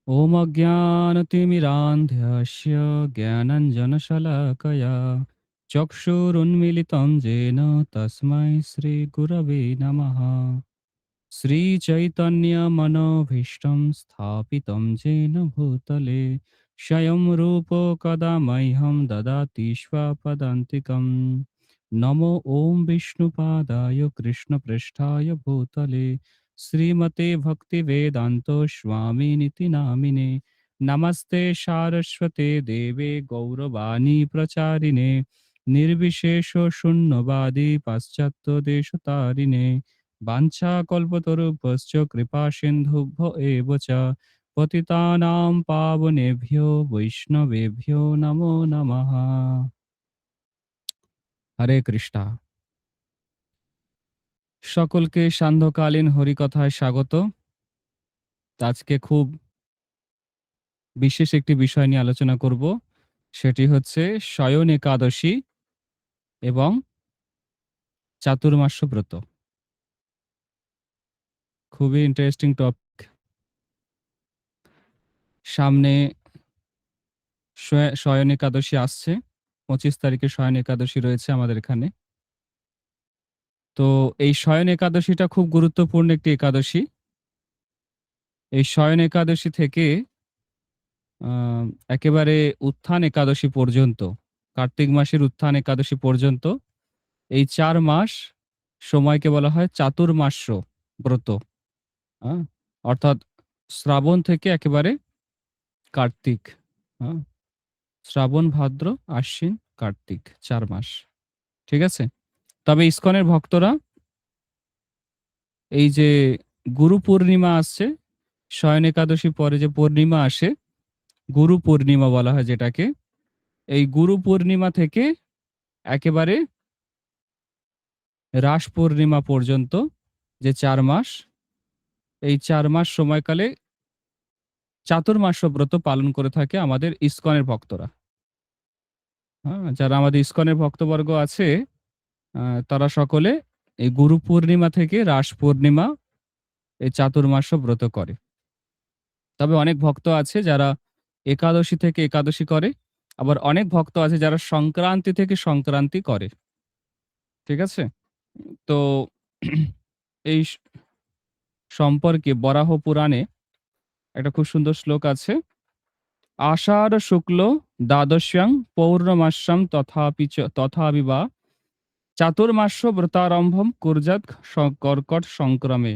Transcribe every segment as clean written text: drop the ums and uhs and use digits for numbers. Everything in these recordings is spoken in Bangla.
ॐ अज्ञानतिमिरान्ध्यस्य ज्ञानाञ्जनशलाकया चक्षुरुन्मीलितं येन तस्मै श्रीगुरवे नमः। श्रीचैतन्यमनोभीष्टं स्थापितं येन भूतले स्वयं रूप कदा मह्यं ददाति स्वपदान्तिकं। नमो ॐ विष्णुपादाय कृष्णपृष्ठाय भूतले श्रीमते भक्तिवेदान्तो स्वामिनिति नामिने। नमस्ते सारस्वते देवे गौरवाणी प्रचारिणे निर्विशेष शून्यवादी पाश्चात्यदेशतारिणे वाञ्छाकल्पतरुभ्यश्च कृपासिन्धुभ्यो एव च पतितानां पावनेभ्यो वैष्णवेभ्यो नमो नमः। হরে কৃষ্ণা। সকলকে সান্ধ্যকালীন হরিকথায় স্বাগত। আজকে খুব বিশেষ একটি বিষয় নিয়ে আলোচনা করব, সেটি হচ্ছে শয়ন একাদশী এবং চাতুর্মাস্য ব্রত। খুবই ইন্টারেস্টিং টপিক। সামনে শয়ন একাদশী আসছে, 25 তারিখে শয়ন একাদশী রয়েছে আমাদের এখানে। তো এই শয়ন একাদশীটা খুব গুরুত্বপূর্ণ একটি একাদশী। এই শয়ন একাদশী থেকে আহ, একেবারে উত্থান একাদশী পর্যন্ত, কার্তিক মাসের উত্থান একাদশী পর্যন্ত এই 4 মাস সময়কে বলা হয় চাতুর্মাস্য ব্রত। হ্যাঁ, অর্থাৎ শ্রাবণ থেকে একেবারে কার্তিক। হ্যাঁ, শ্রাবণ, ভাদ্র, আশ্বিন, কার্তিক, 4 মাস। ঠিক আছে। তবে ইসকনের ভক্তরা এই যে গুরু পূর্ণিমা আসছে, শয়ন একাদশী পরে যে পূর্ণিমা আসে, গুরু পূর্ণিমা বলা হয় যেটাকে, এই গুরু পূর্ণিমা থেকে একেবারে রাস পূর্ণিমা পর্যন্ত যে 4 মাস, এই 4 মাস সময়কালে চাতুর্মাস্য ব্রত পালন করে থাকে আমাদের ইসকনের ভক্তরা। হ্যাঁ, যারা আমাদের ইসকনের ভক্তবর্গ আছে, তারা সকলে এই গুরু পূর্ণিমা থেকে রাস পূর্ণিমা এই চাতুর্মাস্য ব্রত করে। তবে অনেক ভক্ত আছে যারা একাদশী থেকে একাদশী করে, আবার অনেক ভক্ত আছে যারা সংক্রান্তি থেকে সংক্রান্তি করে। ঠিক আছে। তো এই সম্পর্কে বরাহ পুরাণে একটা খুব সুন্দর শ্লোক আছে। আষাঢ় শুক্ল দ্বাদশ্যাং পৌর্ণমাস্যাং তথাপি বা চাতুর্মাস্য ব্রতারম্ভম কুর্যাৎ কর্কট সংক্রমে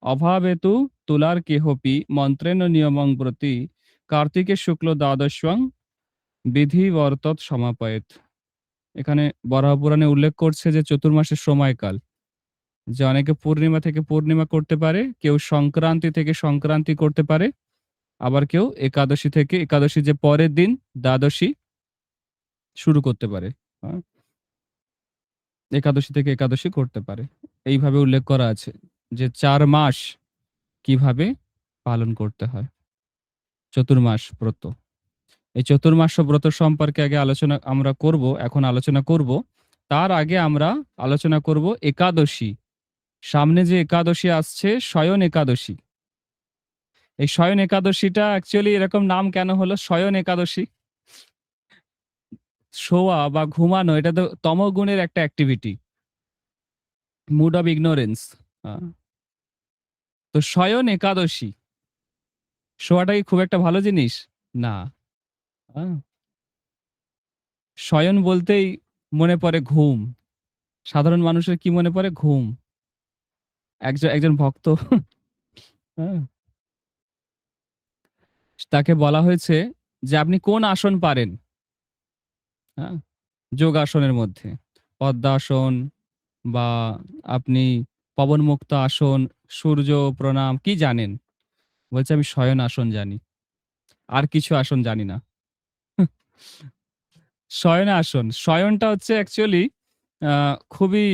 অভাবেতু তুলার কেহপি মন্ত্রেণ নিয়মং ব্রতি কার্তিকে শুক্ল দ্বাদশ্যাং বিধিবর্তত সমাপয়েত। এখানে বরাহ পুরাণে উল্লেখ করছে যে চতুর্মাসের সময়কাল, যে অনেকে পূর্ণিমা থেকে পূর্ণিমা করতে পারে, কেউ সংক্রান্তি থেকে সংক্রান্তি করতে পারে, আবার কেউ একাদশী থেকে, একাদশী যে পরের দিন দ্বাদশী শুরু করতে পারে। হ্যাঁ, একাদশী থেকে একাদশী করতে পারে। এইভাবে উল্লেখ করা আছে যে 4 মাস কিভাবে পালন করতে হয় চতুর্মাস ব্রত। এই চতুর্মাস্য ব্রত সম্পর্কে আগে আমরা করব, এখন আলোচনা করব। তার আগে আমরা আলোচনা করব একাদশী। সামনে যে একাদশী আসছে, শয়ন একাদশী। এই শয়ন একাদশীটা অ্যাকচুয়ালি এরকম নাম কেন হলো শয়ন একাদশী? শোয়া বা ঘুমানো, এটা তো তমগুণের একটা অ্যাক্টিভিটি, মুড অফ ইগনোরেন্স। তো শয়ন একাদশী, শোয়াটা কি খুব একটা ভালো জিনিস? না। আহ, শয়ন বলতেই মনে পড়ে ঘুম। সাধারণ মানুষের কি মনে পড়ে? ঘুম। একজন একজন ভক্ত হ্যাঁ, তাকে বলা হয়েছে যে আপনি কোন আসন পারেন, হ্যাঁ, যোগাসনের মধ্যে পদ্মাসন বা আপনি পবনমুক্ত আসন, সূর্য প্রণাম কি জানেন? বলছে আমি শয়ন আসন জানি, আর কিছু আসন জানি না। শয়ন আসন, শয়নটা হচ্ছে অ্যাকচুয়ালি খুবই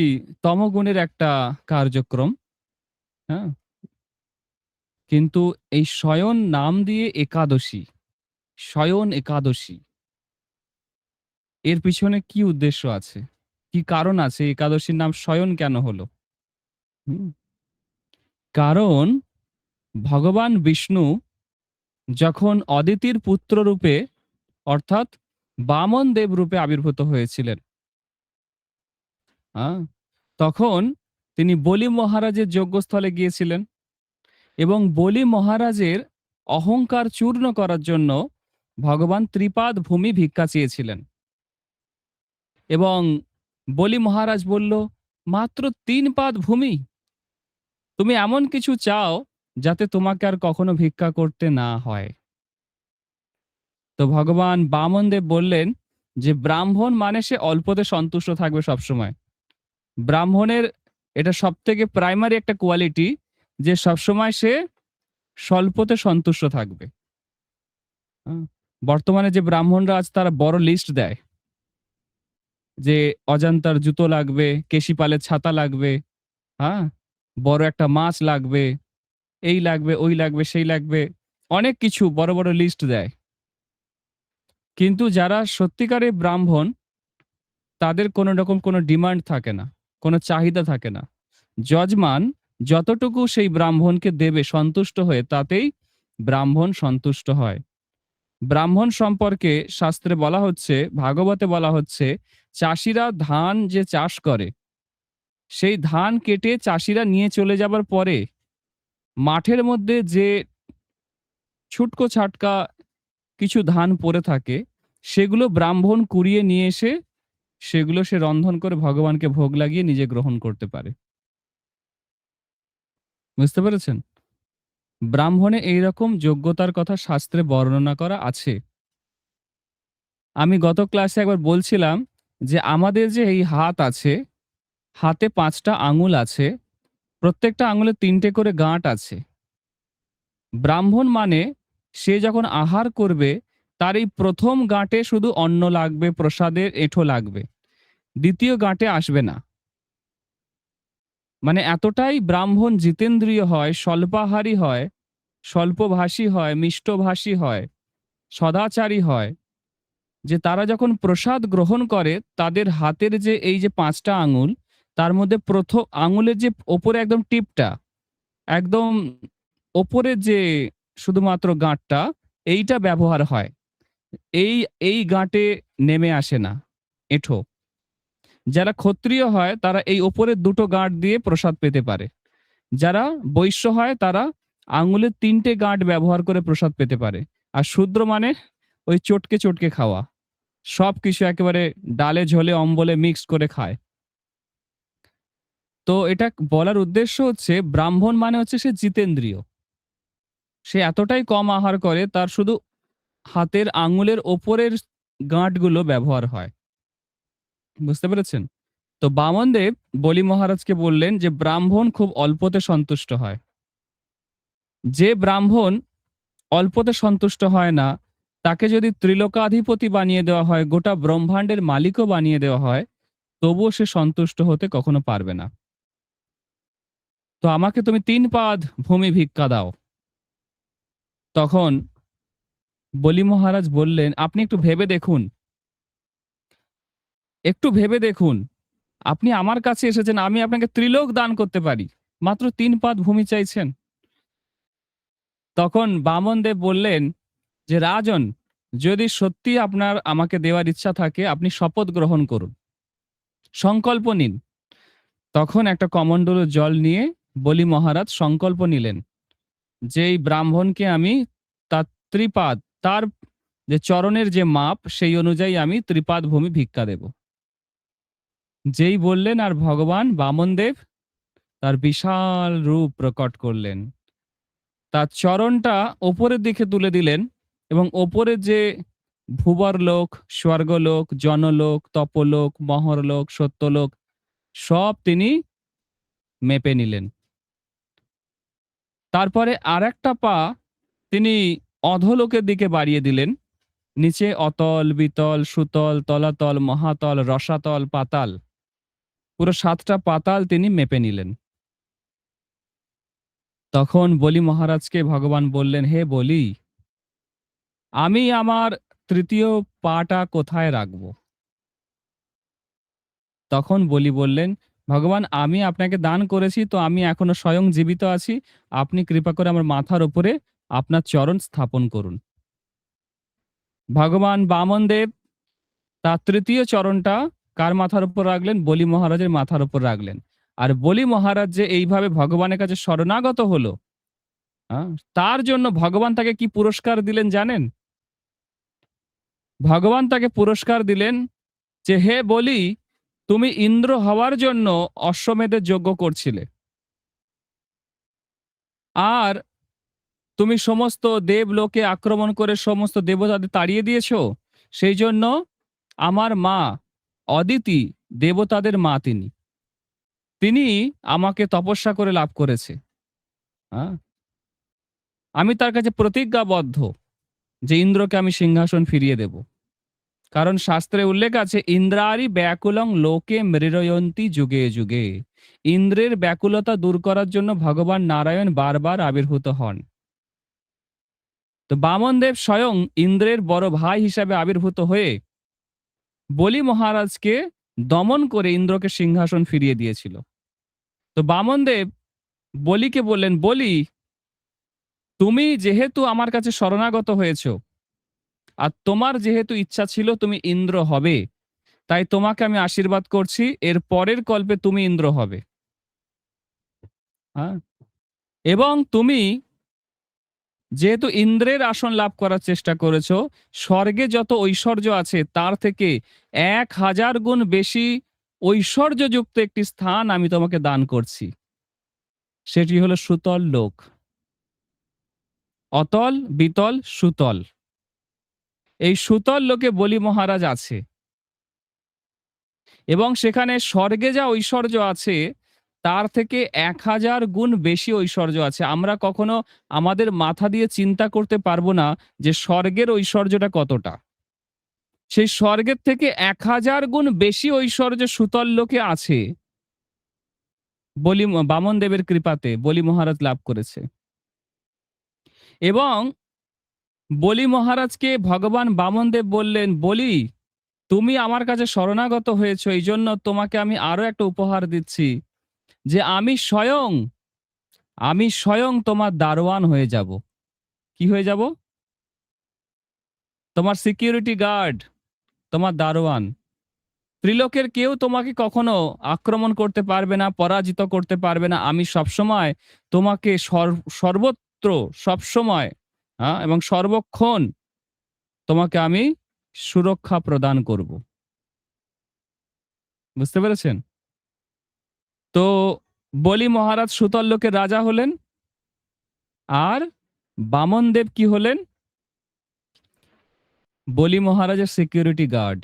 তমগুণের একটা কার্যক্রম। হ্যাঁ, কিন্তু এই শয়ন নাম দিয়ে একাদশী, শয়ন একাদশী, এর পিছনে কি উদ্দেশ্য আছে, কি কারণ আছে, একাদশীর নাম শয়ন কেন হলো? হুম, কারণ ভগবান বিষ্ণু যখন অদিতির পুত্র রূপে অর্থাৎ বামন দেব রূপে আবির্ভূত হয়েছিলেন, হ্যাঁ, তখন তিনি বলি মহারাজের যজ্ঞস্থলে গিয়েছিলেন এবং বলি মহারাজের অহংকার চূর্ণ করার জন্য ভগবান ত্রিপাদ ভূমি ভিক্ষা চেয়েছিলেন এবং বলি মহারাজ বলল, মাত্র ৩ পাদ ভূমি? তুমি এমন কিছু চাও যাতে তোমাকে আর কখনো ভিক্ষা করতে না হয়। তো ভগবান বামনদেব বললেন যে ব্রাহ্মণ মানে সে অল্পতে সন্তুষ্ট থাকবে সবসময়। ব্রাহ্মণের এটা সবথেকে প্রাইমারি একটা কোয়ালিটি যে সবসময় সে স্বল্পতে সন্তুষ্ট থাকবে। হ্যাঁ? বর্তমানে যে ব্রাহ্মণরা আছে তারা বড় লিস্ট দেয় যে অজান্তার জুতো লাগবে, কেশিপালের ছাতা লাগবে, হ্যাঁ, বড় একটা মাছ লাগবে, এই লাগবে, ওই লাগবে, সেই লাগবে, অনেক কিছু বড় বড় লিস্ট দেয়। কিন্তু যারা সত্যিকারের ব্রাহ্মণ তাদের কোনো রকম কোনো ডিমান্ড থাকে না, কোনো চাহিদা থাকে না। যজমান যতটুকু সেই ব্রাহ্মণকে দেবে সন্তুষ্ট হয়ে তাতেই ব্রাহ্মণ সন্তুষ্ট হয়। ব্রাহ্মণ সম্পর্কে শাস্ত্রে বলা হচ্ছে, ভাগবতে বলা হচ্ছে, চাষিরা ধান যে চাষ করে সেই ধান কেটে চাষিরা নিয়ে চলে যাবার পরে মাঠের মধ্যে যে ছুটকো ছাটকা কিছু ধান পড়ে থাকে সেগুলো ব্রাহ্মণ কুড়িয়ে নিয়ে এসে সেগুলো সে রন্ধন করে ভগবানকে ভোগ লাগিয়ে নিজে গ্রহণ করতে পারে। বুঝতে পেরেছেন? ব্রাহ্মণে এইরকম যোগ্যতার কথা শাস্ত্রে বর্ণনা করা আছে। আমি গত ক্লাসে একবার বলছিলাম যে আমাদের যে এই হাত আছে, হাতে ৫টা আঙুল আছে, প্রত্যেকটা আঙুলে ৩টে করে গাঁট আছে। ব্রাহ্মণ মানে সে যখন আহার করবে তার এই প্রথম গাঁটে শুধু অন্ন লাগবে, প্রসাদের এঁঠো লাগবে, দ্বিতীয় গাঁটে আসবে না। মানে এতটাই ব্রাহ্মণ জিতেন্দ্রিয় হয়, স্বল্পাহারী হয়, স্বল্পভাষী হয়, মিষ্টভাষী হয়, সদাচারী হয়, যে তারা যখন প্রসাদ গ্রহণ করে তাদের হাতের যে এই যে ৫টা আঙুল তার মধ্যে প্রথম আঙুলের যে ওপরে একদম টিপটা, একদম ওপরের যে শুধুমাত্র গাঁটটা, এইটা ব্যবহার হয়। এই এই গাঁটে নেমে আসে না এঁঠো। যারা ক্ষত্রিয় হয় তারা এই ওপরের ২টো গাঁট দিয়ে প্রসাদ পেতে পারে। যারা বৈশ্য হয় তারা আঙুলের ৩টে গাঁট ব্যবহার করে প্রসাদ পেতে পারে। আর শূদ্র মানে ওই চটকে চটকে খাওয়া, সবকিছু একেবারে ডালে ঝোলে অম্বলে মিক্স করে খায়। তো এটা বলার উদ্দেশ্য হচ্ছে ব্রাহ্মণ মানে হচ্ছে সে জিতেন্দ্রিয়। সে এতটাই কম আহার করে তার শুধু হাতের আঙুলের ওপরের গাঁটগুলো ব্যবহার হয়। বুঝতে পেরেছেন? তো বামনদেব বলি মহারাজকে বললেন যে ব্রাহ্মণ খুব অল্পতে সন্তুষ্ট হয়। যে ব্রাহ্মণ অল্পতে সন্তুষ্ট হয় না তাকে যদি ত্রিলোকাধিপতি বানিয়ে দেওয়া হয়, গোটা ব্রহ্মাণ্ডের মালিকও বানিয়ে দেওয়া হয়, তবুও সে সন্তুষ্ট হতে কখনো পারবে না। তো আমাকে তুমি ৩ পাদ ভূমি ভিক্ষা দাও। তখন বলি মহারাজ বললেন, আপনি একটু ভেবে দেখুন, একটু ভেবে দেখুন। আপনি আমার কাছে এসেছেন, আমি আপনাকে ত্রিলোক দান করতে পারি। মাত্র ৩ পাদ ভূমি চাইছেন। তখন বামনদেব বললেন যে রাজন, যদি সত্যি আপনার আমাকে দেওয়ার ইচ্ছা থাকে আপনি শপথ গ্রহণ করুন, সংকল্প নিন। তখন একটা কমণ্ডলু জল নিয়ে বলি মহারাজ সংকল্প নিলেন যে এই ব্রাহ্মণকে আমি তার ত্রিপাদ, তার যে চরণের যে মাপ সেই অনুযায়ী আমি ত্রিপাদ ভূমি ভিক্ষা দেব। যেই বললেন আর ভগবান বামনদেব তার বিশাল রূপ প্রকট করলেন, তার চরণটা ওপরের দিকে তুলে দিলেন এবং ওপরে যে ভূবরলোক, স্বর্গলোক, জনলোক, তপলোক, মহরলোক, সত্যলোক সব তিনি মেপে নিলেন। তারপরে আরেকটা পা তিনি অধোলোকের দিকে বাড়িয়ে দিলেন। নিচে অতল, বিতল, সুতল, তলাতল, মহাতল, রসাতল, পাতাল, পুরো ৭টা পাতাল তিনি মেপে নিলেন। তখন বলি মহারাজকে ভগবান বললেন, হে বলি, আমি আমার ৩য় পাটা কোথায় রাখবো? তখন বলি বললেন, ভগবান আমি আপনাকে দান করেছি তো আমি এখনো স্বয়ং জীবিত আছি। আপনি কৃপা করে আমার মাথার উপরে আপনার চরণ স্থাপন করুন। ভগবান বামনদেব তার তৃতীয় চরণটা কার মাথার উপর রাখলেন? বলি মহারাজের মাথার উপর রাখলেন। আর বলি মহারাজ যে এইভাবে ভগবানের কাছে শরণাগত হলো, তার জন্য ভগবান তাকে কি পুরস্কার দিলেন জানেন? ভগবান তাকে পুরস্কার দিলেন যে, হে বলি, তুমি ইন্দ্র হওয়ার জন্য অশ্বমেধের যজ্ঞ করছিলে, আর তুমি সমস্ত দেবলোকে আক্রমণ করে সমস্ত দেবতাদের তাড়িয়ে দিয়েছো। সেই জন্য আমার মা অদিতি, দেবতাদের মা, তিনি আমাকে তপস্যা করে লাভ করেছে। আমি তার কাছে প্রতিজ্ঞাবদ্ধ যে ইন্দ্রকে আমি সিংহাসন ফিরিয়ে দেব। কারণ শাস্ত্রে উল্লেখ আছে, ইন্দ্রারি ব্যাকুলং লোকে মৃরয়ন্তী যুগে যুগে। ইন্দ্রের ব্যাকুলতা দূর করার জন্য ভগবান নারায়ণ বারবার আবির্ভূত হন। তো বামনদেব স্বয়ং ইন্দ্রের বড় ভাই হিসাবে আবির্ভূত হয়ে বলি মহারাজকে দমন করে ইন্দ্রকে সিংহাসন ফিরিয়ে দিয়েছিল। তো বামনদেব বলিকে বললেন, বলি, তুমি যেহেতু আমার কাছে শরণাগত হয়েছ, আর তোমার যেহেতু ইচ্ছা ছিল তুমি ইন্দ্র হবে, তাই তোমাকে আমি আশীর্বাদ করছি, এর পরের কল্পে তুমি ইন্দ্র হবে। এবং তুমি যেহেতু ইন্দ্রের আসন লাভ করার চেষ্টা করেছো, স্বর্গে যত ঐশ্বর্য আছে তার থেকে 1000 গুণ বেশি ঐশ্বর্যযুক্ত একটি স্থান আমি তোমাকে দান করছি। সেটি হলো সুতল লোক। অতল, বিতল, সুতল। এই সুতল লোকে বলি মহারাজ আছে, এবং সেখানে স্বর্গে যা ঐশ্বর্য আছে তার থেকে 1000 গুণ বেশি ঐশ্বর্য আছে। আমরা কখনো আমাদের মাথা দিয়ে চিন্তা করতে পারবো না যে স্বর্গের ঐশ্বর্যটা কতটা। সেই স্বর্গের থেকে 1000 গুণ বেশি ঐশ্বর্য সুতল লোকে আছে, বলি বামন দেবের কৃপাতে বলি মহারাজ লাভ করেছে। এবং বলি মহারাজকে ভগবান বামনদেব বললেন, বলি, তুমি আমার কাছে শরণাগত হয়েছ, এই জন্য তোমাকে আমি আরো একটা উপহার দিচ্ছি, যে আমি স্বয়ং তোমার দারোয়ান হয়ে যাব। কি হয়ে যাব? তোমার সিকিউরিটি গার্ড, তোমার দারোয়ান। ত্রিলোকের কেউ তোমাকে কখনো আক্রমণ করতে পারবে না, পরাজিত করতে পারবে না। আমি সবসময় তোমাকে সর্বত্র, সবসময়, এবং সর্বক্ষণ তোমাকে আমি সুরক্ষা প্রদান করব। বুঝতে পেরেছেন? তো বলি মহারাজ সুতল লোকের রাজা হলেন, আর বামনদেব কি হলেন? বলি মহারাজের সিকিউরিটি গার্ড।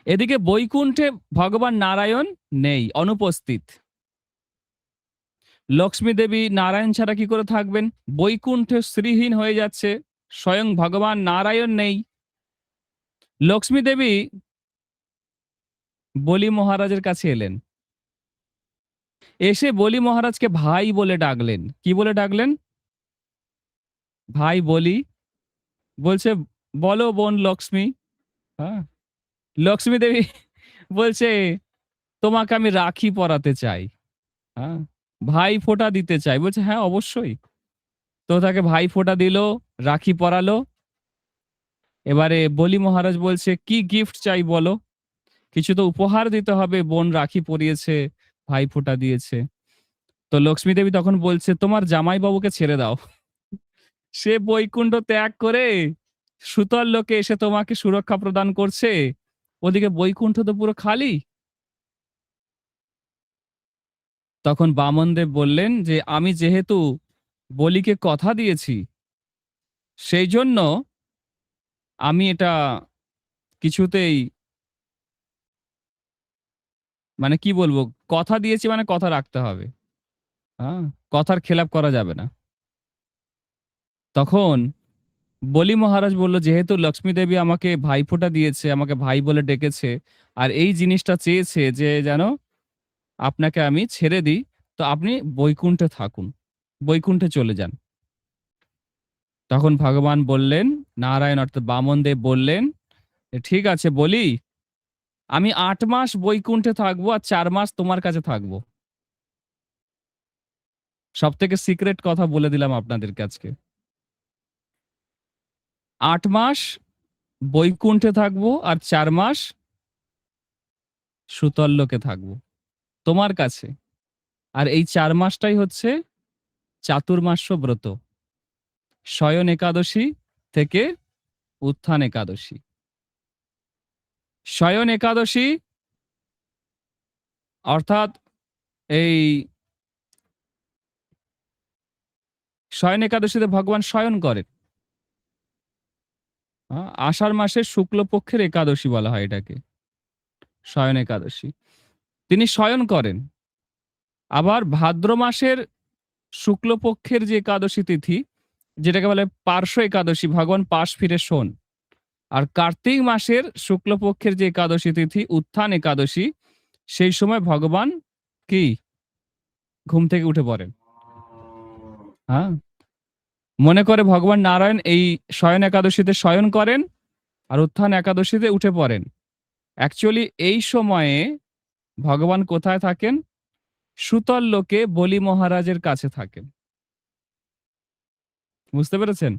এদিকে বৈকুণ্ঠে ভগবান নারায়ণ নেই, অনুপস্থিত। লক্ষ্মী দেবী নারায়ণ ছাড়া কি করে থাকবেন? বৈকুণ্ঠে শ্রীহীন হয়ে যাচ্ছে, স্বয়ং ভগবান নারায়ণ নেই। লক্ষ্মী দেবী বলি মহারাজের কাছে এলেন, এসে বলি মহারাজকে ভাই বলে ডাকলেন। কি বলে ডাকলেন? ভাই বলি। বলছে, বলো বোন লক্ষ্মী। লক্ষ্মী দেবী বলছে, তোমাকে আমি রাখি পরাতে চাই, ভাই ফোঁটা দিতে চাই। বলছে, হ্যাঁ অবশ্যই। তো তাকে ভাই ফোঁটা দিল, রাখি পরালো। এবারে বলি মহারাজ বলছে, কি গিফট চাই বলো, কিছু তো উপহার দিতে হবে, বোন রাখি পরিয়েছে, ভাই ফোঁটা দিয়েছে। তো লক্ষ্মী দেবী তখন বলছে, তোমার জামাই বাবুকে ছেড়ে দাও, সে বৈকুণ্ঠ ত্যাগ করে সুতল লোকে এসে তোমাকে সুরক্ষা প্রদান করছে, ওদিকে বৈকুণ্ঠ তো পুরো খালি। তখন বামনদেব বললেন যে, আমি যেহেতু বলিকে কথা দিয়েছি, সেই জন্য আমি এটা কিছুতেই, মানে কি বলবো, কথা দিয়েছি মানে কথা রাখতে হবে, কথার খেলাপ করা যাবে না। তখন বলি মহারাজ বলল, যেহেতু লক্ষ্মী দেবী আমাকে ভাইফোঁটা দিয়েছে, আমাকে ভাই বলে ডেকেছে, আর এই জিনিসটা চেয়েছে যে যেন আপনাকে আমি ছেড়ে দিই, তো আপনি বৈকুণ্ঠে থাকুন, বৈকুণ্ঠে চলে যান। তখন ভগবান বললেন, নারায়ণ অর্থাৎ বামনদেব বললেন, ঠিক আছে বলি, আমি 8 মাস বৈকুণ্ঠে থাকবো, আর 4 মাস তোমার কাছে থাকবো। সবথেকে সিক্রেট কথা বলে দিলাম আপনাদেরকে আজকে। ৮ মাস বৈকুণ্ঠে থাকবো আর ৪ মাস সুতল লোকে থাকবো তোমার কাছে। আর এই ৪ মাসটাই হচ্ছে চাতুর্মাস্য ব্রত, শয়ন একাদশী থেকে উত্থান একাদশী। শয়ন একাদশী অর্থাৎ এই শয়ন একাদশীতে ভগবান শয়ন করেন। আষাঢ় মাসের শুক্লপক্ষের একাদশী বলা হয় এটাকে, শয়ন একাদশী। তিনি শয়ন করেন। আবার ভাদ্র মাসের শুক্লপক্ষের যে একাদশী তিথি, যেটাকে বলে পার্শ্ব একাদশী, ভগবান পাশ ফিরে শোন। আর কার্তিক মাসের শুক্লপক্ষের যে একাদশী তিথি উত্থান একাদশী, সেই সময় ভগবান কি ঘুম থেকে উঠে পড়েন। হ্যাঁ, মনে করে ভগবান নারায়ণ এই শয়ন একাদশীতে শয়ন করেন আর উত্থান একাদশীতে উঠে পড়েন। অ্যাকচুয়ালি এই সময়ে ভগবান কোথায় থাকেন? সুতল লোকে বলি মহারাজের কাছে থাকেন। বুঝতে পেরেছেন?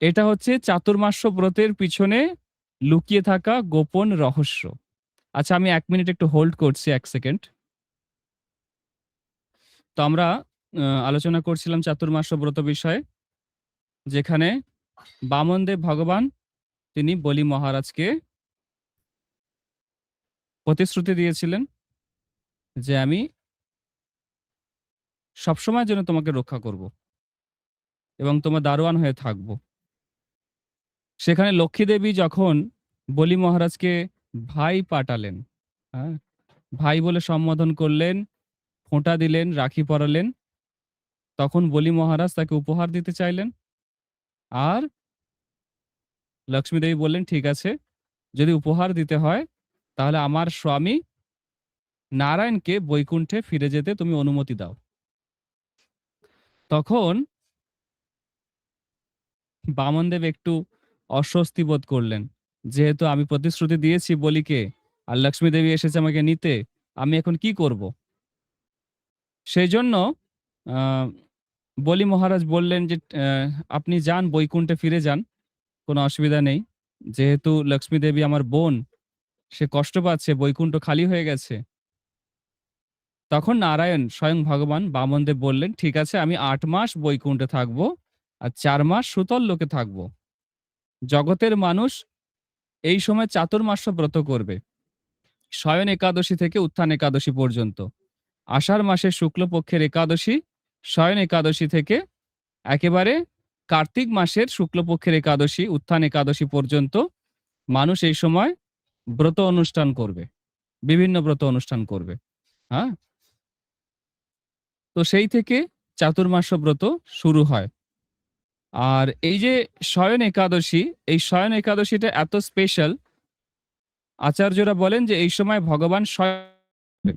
এটা হচ্ছে চাতুর্মাস্য ব্রতের পিছনে লুকিয়ে থাকা গোপন রহস্য। আচ্ছা, আমি ১ মিনিট একটু হোল্ড করছি, ১ সেকেন্ড। তো আমরা আলোচনা করছিলাম চাতুর্মাস্য ব্রত বিষয়ে, যেখানে বামনদেব ভগবান তিনি বলি মহারাজকে প্রতিশ্রুতি দিয়েছিলেন যে আমি সবসময়ের জন্য তোমাকে রক্ষা করব এবং তোমার দারোয়ান হয়ে থাকব। সেখানে লক্ষ্মী দেবী যখন বলি মহারাজকে ভাই পাঠালেন, হ্যাঁ, ভাই বলে সম্বোধন করলেন, ফোঁটা দিলেন, রাখি পরালেন, তখন বলি মহারাজ তাকে উপহার দিতে চাইলেন। আর লক্ষ্মী দেবী বললেন, ঠিক আছে, যদি উপহার দিতে হয় তাহলে আমার স্বামী নারায়ণকে বৈকুণ্ঠে ফিরে যেতে তুমি অনুমতি দাও। তখন বামনদেব একটু অস্বস্তি বোধ করলেন, যেহেতু আমি প্রতিশ্রুতি দিয়েছি বলিকে আর লক্ষ্মী দেবী এসেছে আমাকে নিতে, আমি এখন কি করব? সেই জন্য বলি মহারাজ বললেন যে আপনি যান, বৈকুণ্ঠে ফিরে যান, কোনো অসুবিধা নেই। যেহেতু লক্ষ্মী দেবী আমার বোন, সে কষ্ট পাচ্ছে, বৈকুণ্ঠ খালি হয়ে গেছে। তখন নারায়ণ স্বয়ং ভগবান বামনদেব বললেন, ঠিক আছে, আমি ৮ মাস বৈকুণ্ঠে থাকবো আর ৪ মাস সুতল লোকে থাকবো। জগতের মানুষ এই সময় চাতুর্মাস্য ব্রত করবে, শয়ন একাদশী থেকে উত্থান একাদশী পর্যন্ত। আষাঢ় মাসের শুক্লপক্ষের একাদশী, শয়ন একাদশী থেকে একেবারে কার্তিক মাসের শুক্লপক্ষের একাদশী, উত্থান একাদশী পর্যন্ত মানুষ এই সময় ব্রত অনুষ্ঠান করবে, বিভিন্ন ব্রত অনুষ্ঠান করবে। হ্যাঁ, তো সেই থেকে চাতুর্মাস্য ব্রত শুরু হয়। আর এই যে শয়ন একাদশী, এই শয়ন একাদশীটা এত স্পেশাল, আচার্যরা বলেন যে এই সময় ভগবান শয়ন,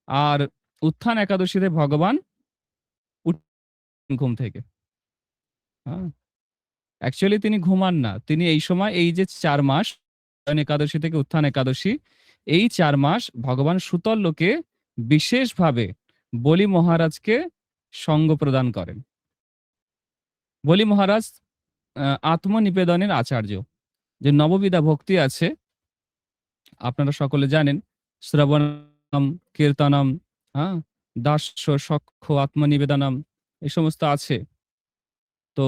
আর উত্থান একাদশীতে ভগবান ঘুম থেকে। হ্যাঁ, অ্যাকচুয়ালি তিনি ঘুমান না, তিনি এই সময় এই যে ৪ মাস শয়ন একাদশী থেকে উত্থান একাদশী, এই ৪ মাস ভগবান সুতল লোকে বিশেষভাবে বলি মহারাজকে সঙ্গ প্রদান করেন। বলি মহারাজ আত্মনিবেদনের আচার্য। যে নববিধা ভক্তি আছে আপনারা সকলে জানেন, শ্রবণম, কীর্তনম, হ্যাঁ, দাস্য, সখ্য, আত্মনিবেদনম, এই সমস্ত আছে। তো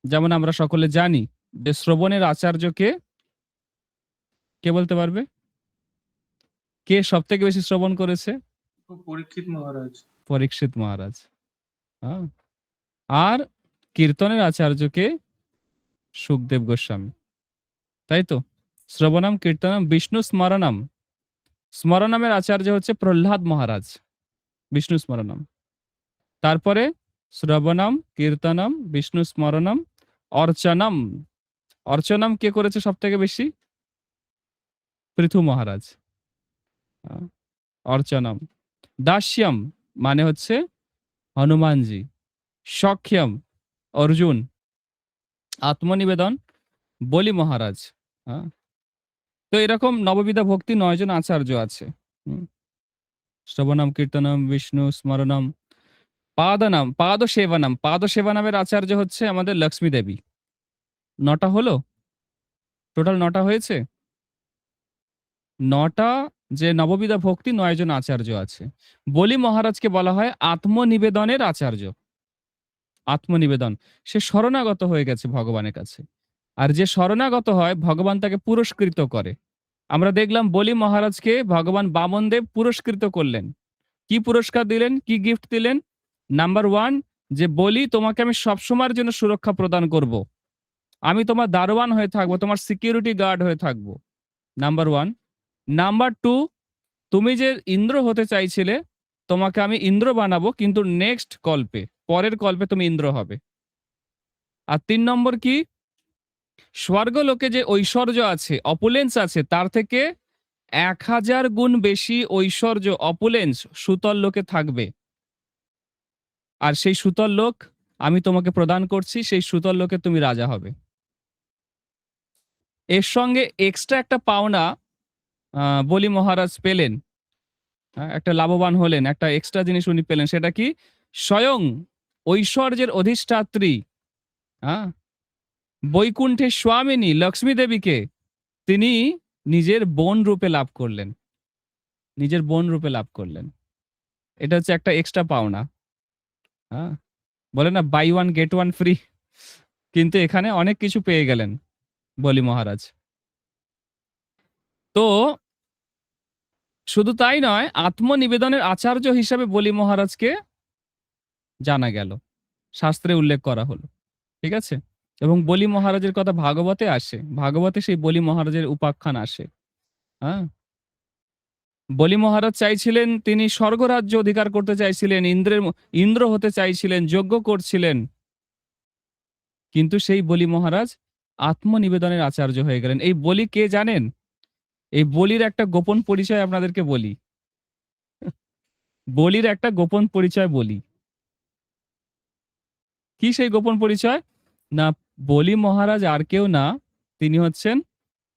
যেমন আমরা সকলে জানি যে শ্রবণের আচার্যকে কে বলতে পারবে? কে সব থেকে বেশি শ্রবণ করেছে? পরীক্ষিত মহারাজ। পরীক্ষিত মহারাজ। হ্যাঁ, আর কীর্তনের আচার্যকে সুখদেব গোস্বামী, তাই তো? শ্রবণম, কীর্তনম, বিষ্ণু স্মরণম, স্মরণমের আচার্য হচ্ছে প্রহ্লাদ মহারাজ, বিষ্ণু স্মরণম। তারপরে শ্রবণম, কীর্তনম, বিষ্ণু স্মরণম, অর্চনম, অর্চনম কে করেছে সব থেকে বেশি? পৃথু মহারাজ। অর্চনম। দাস্যম মানে হচ্ছে হনুমানজি, সখ্যম অর্জুন, আত্মনিবেদন বলি মহারাজ। তো এরকম নববিধা ভক্তি ৯ জন আচার্য আছে। শ্রবণম, কীর্তনম, বিষ্ণু স্মরণম, পাদসেবানামের আচার্য হচ্ছে আমাদের লক্ষ্মী দেবী। 9টা হলো, টোটাল 9টা হয়েছে। 9টা যে নববিধা ভক্তি 9 জন আচার্য আছে। বলি মহারাজকে বলা হয় আত্মনিবেদনের আচার্য। আত্মনিবেদন, সে শরণাগত হয়ে গেছে ভগবানের কাছে, আর যে শরণাগত হয় ভগবান তাকে পুরস্কৃত করে। আমরা দেখলাম বলি মহারাজকে ভগবান বামনদেব পুরস্কৃত করলেন। কি পুরস্কার দিলেন, কি গিফট দিলেন? নাম্বার 1, যে বলি তোমাকে আমি সবসময়ের জন্য সুরক্ষা প্রদান করব, আমি তোমার দারোয়ান হয়ে থাকবো, তোমার সিকিউরিটি গার্ড হয়ে থাকবো। নাম্বার 1। নাম্বার 2, তুমি যে ইন্দ্র হতে চাইছিলে, তোমাকে আমি ইন্দ্র বানাবো, কিন্তু নেক্সট কল্পে, পরের কল্পে তুমি ইন্দ্র হবে। আর 3 নম্বর কি, স্বর্গলোকে যে ঐশ্বর্য আছে, অপুলেন্স আছে, তার থেকে 1000 গুণ বেশি ঐশ্বর্য, অপুলেন্স সুতল লোকে থাকবে। আর সেই সুতল লোক আমি তোমাকে প্রদান করছি, সেই সুতল লোকে তুমি রাজা হবে। এর সঙ্গে এক্সট্রা একটা পাওনা বলি মহারাজ পেলেন, একটা লাভবান হলেন, একটা এক্সট্রা জিনিস উনি পেলেন। সেটা কি, স্বয়ং ঐশ্বর্যের অধিষ্ঠাত্রী, হ্যাঁ, বৈকুণ্ঠের স্বামিনী লক্ষ্মী দেবীকে তিনি নিজের বোন রূপে লাভ করলেন, নিজের বোন রূপে লাভ করলেন। এটা হচ্ছে একটা এক্সট্রা পাওনা। হ্যাঁ, বলে না buy one get one free, কিন্তু এখানে অনেক কিছু পেয়ে গেলেন বলি মহারাজ। তো শুধু তাই নয়, আত্মনিবেদনের আচার্য হিসাবে বলি মহারাজকে জানা গেল, শাস্ত্রে উল্লেখ করা হলো। ঠিক আছে, এবং বলি মহারাজের কথা ভাগবতে আসে, ভাগবতে সেই বলি মহারাজের উপাখ্যান আসে। হ্যাঁ, বলি মহারাজ চাইছিলেন, তিনি স্বর্গরাজ্য অধিকার করতে চাইছিলেন, ইন্দ্র হতে চাইছিলেন, যজ্ঞ করছিলেন, কিন্তু সেই বলি মহারাজ আত্মনিবেদনের আচার্য হয়ে গেলেন। এই বলি কে জানেন? এই বলির একটা গোপন পরিচয় আপনাদেরকে বলি, বলির একটা গোপন পরিচয় বলি। কি সেই গোপন পরিচয়? না, বলি মহারাজ আর কেউ না, তিনি হচ্ছেন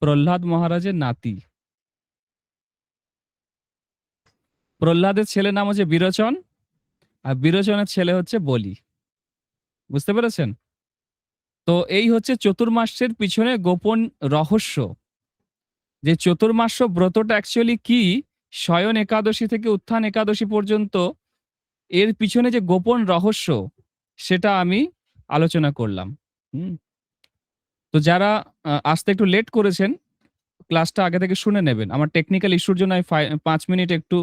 প্রহ্লাদ মহারাজের নাতি। প্রহ্লাদের ছেলের নাম হচ্ছে বিরোচন, আর বিরোচনের ছেলে হচ্ছে বলি। বুঝতে পেরেছেন? তো এই হচ্ছে চতুর্মাস্যের পিছনে গোপন রহস্য। যে চতুর্মাস্য ব্রতটা অ্যাকচুয়ালি কি, শয়ন একাদশী থেকে উত্থান একাদশী পর্যন্ত এর পিছনে যে গোপন রহস্য, সেটা আমি আলোচনা করলাম। তো যারা আসতে একটু লেট করেছেন, ক্লাসটা আগে থেকে শুনে নেবেন। আমার টেকনিক্যাল ইস্যুর জন্য আমি 5 মিনিট একটু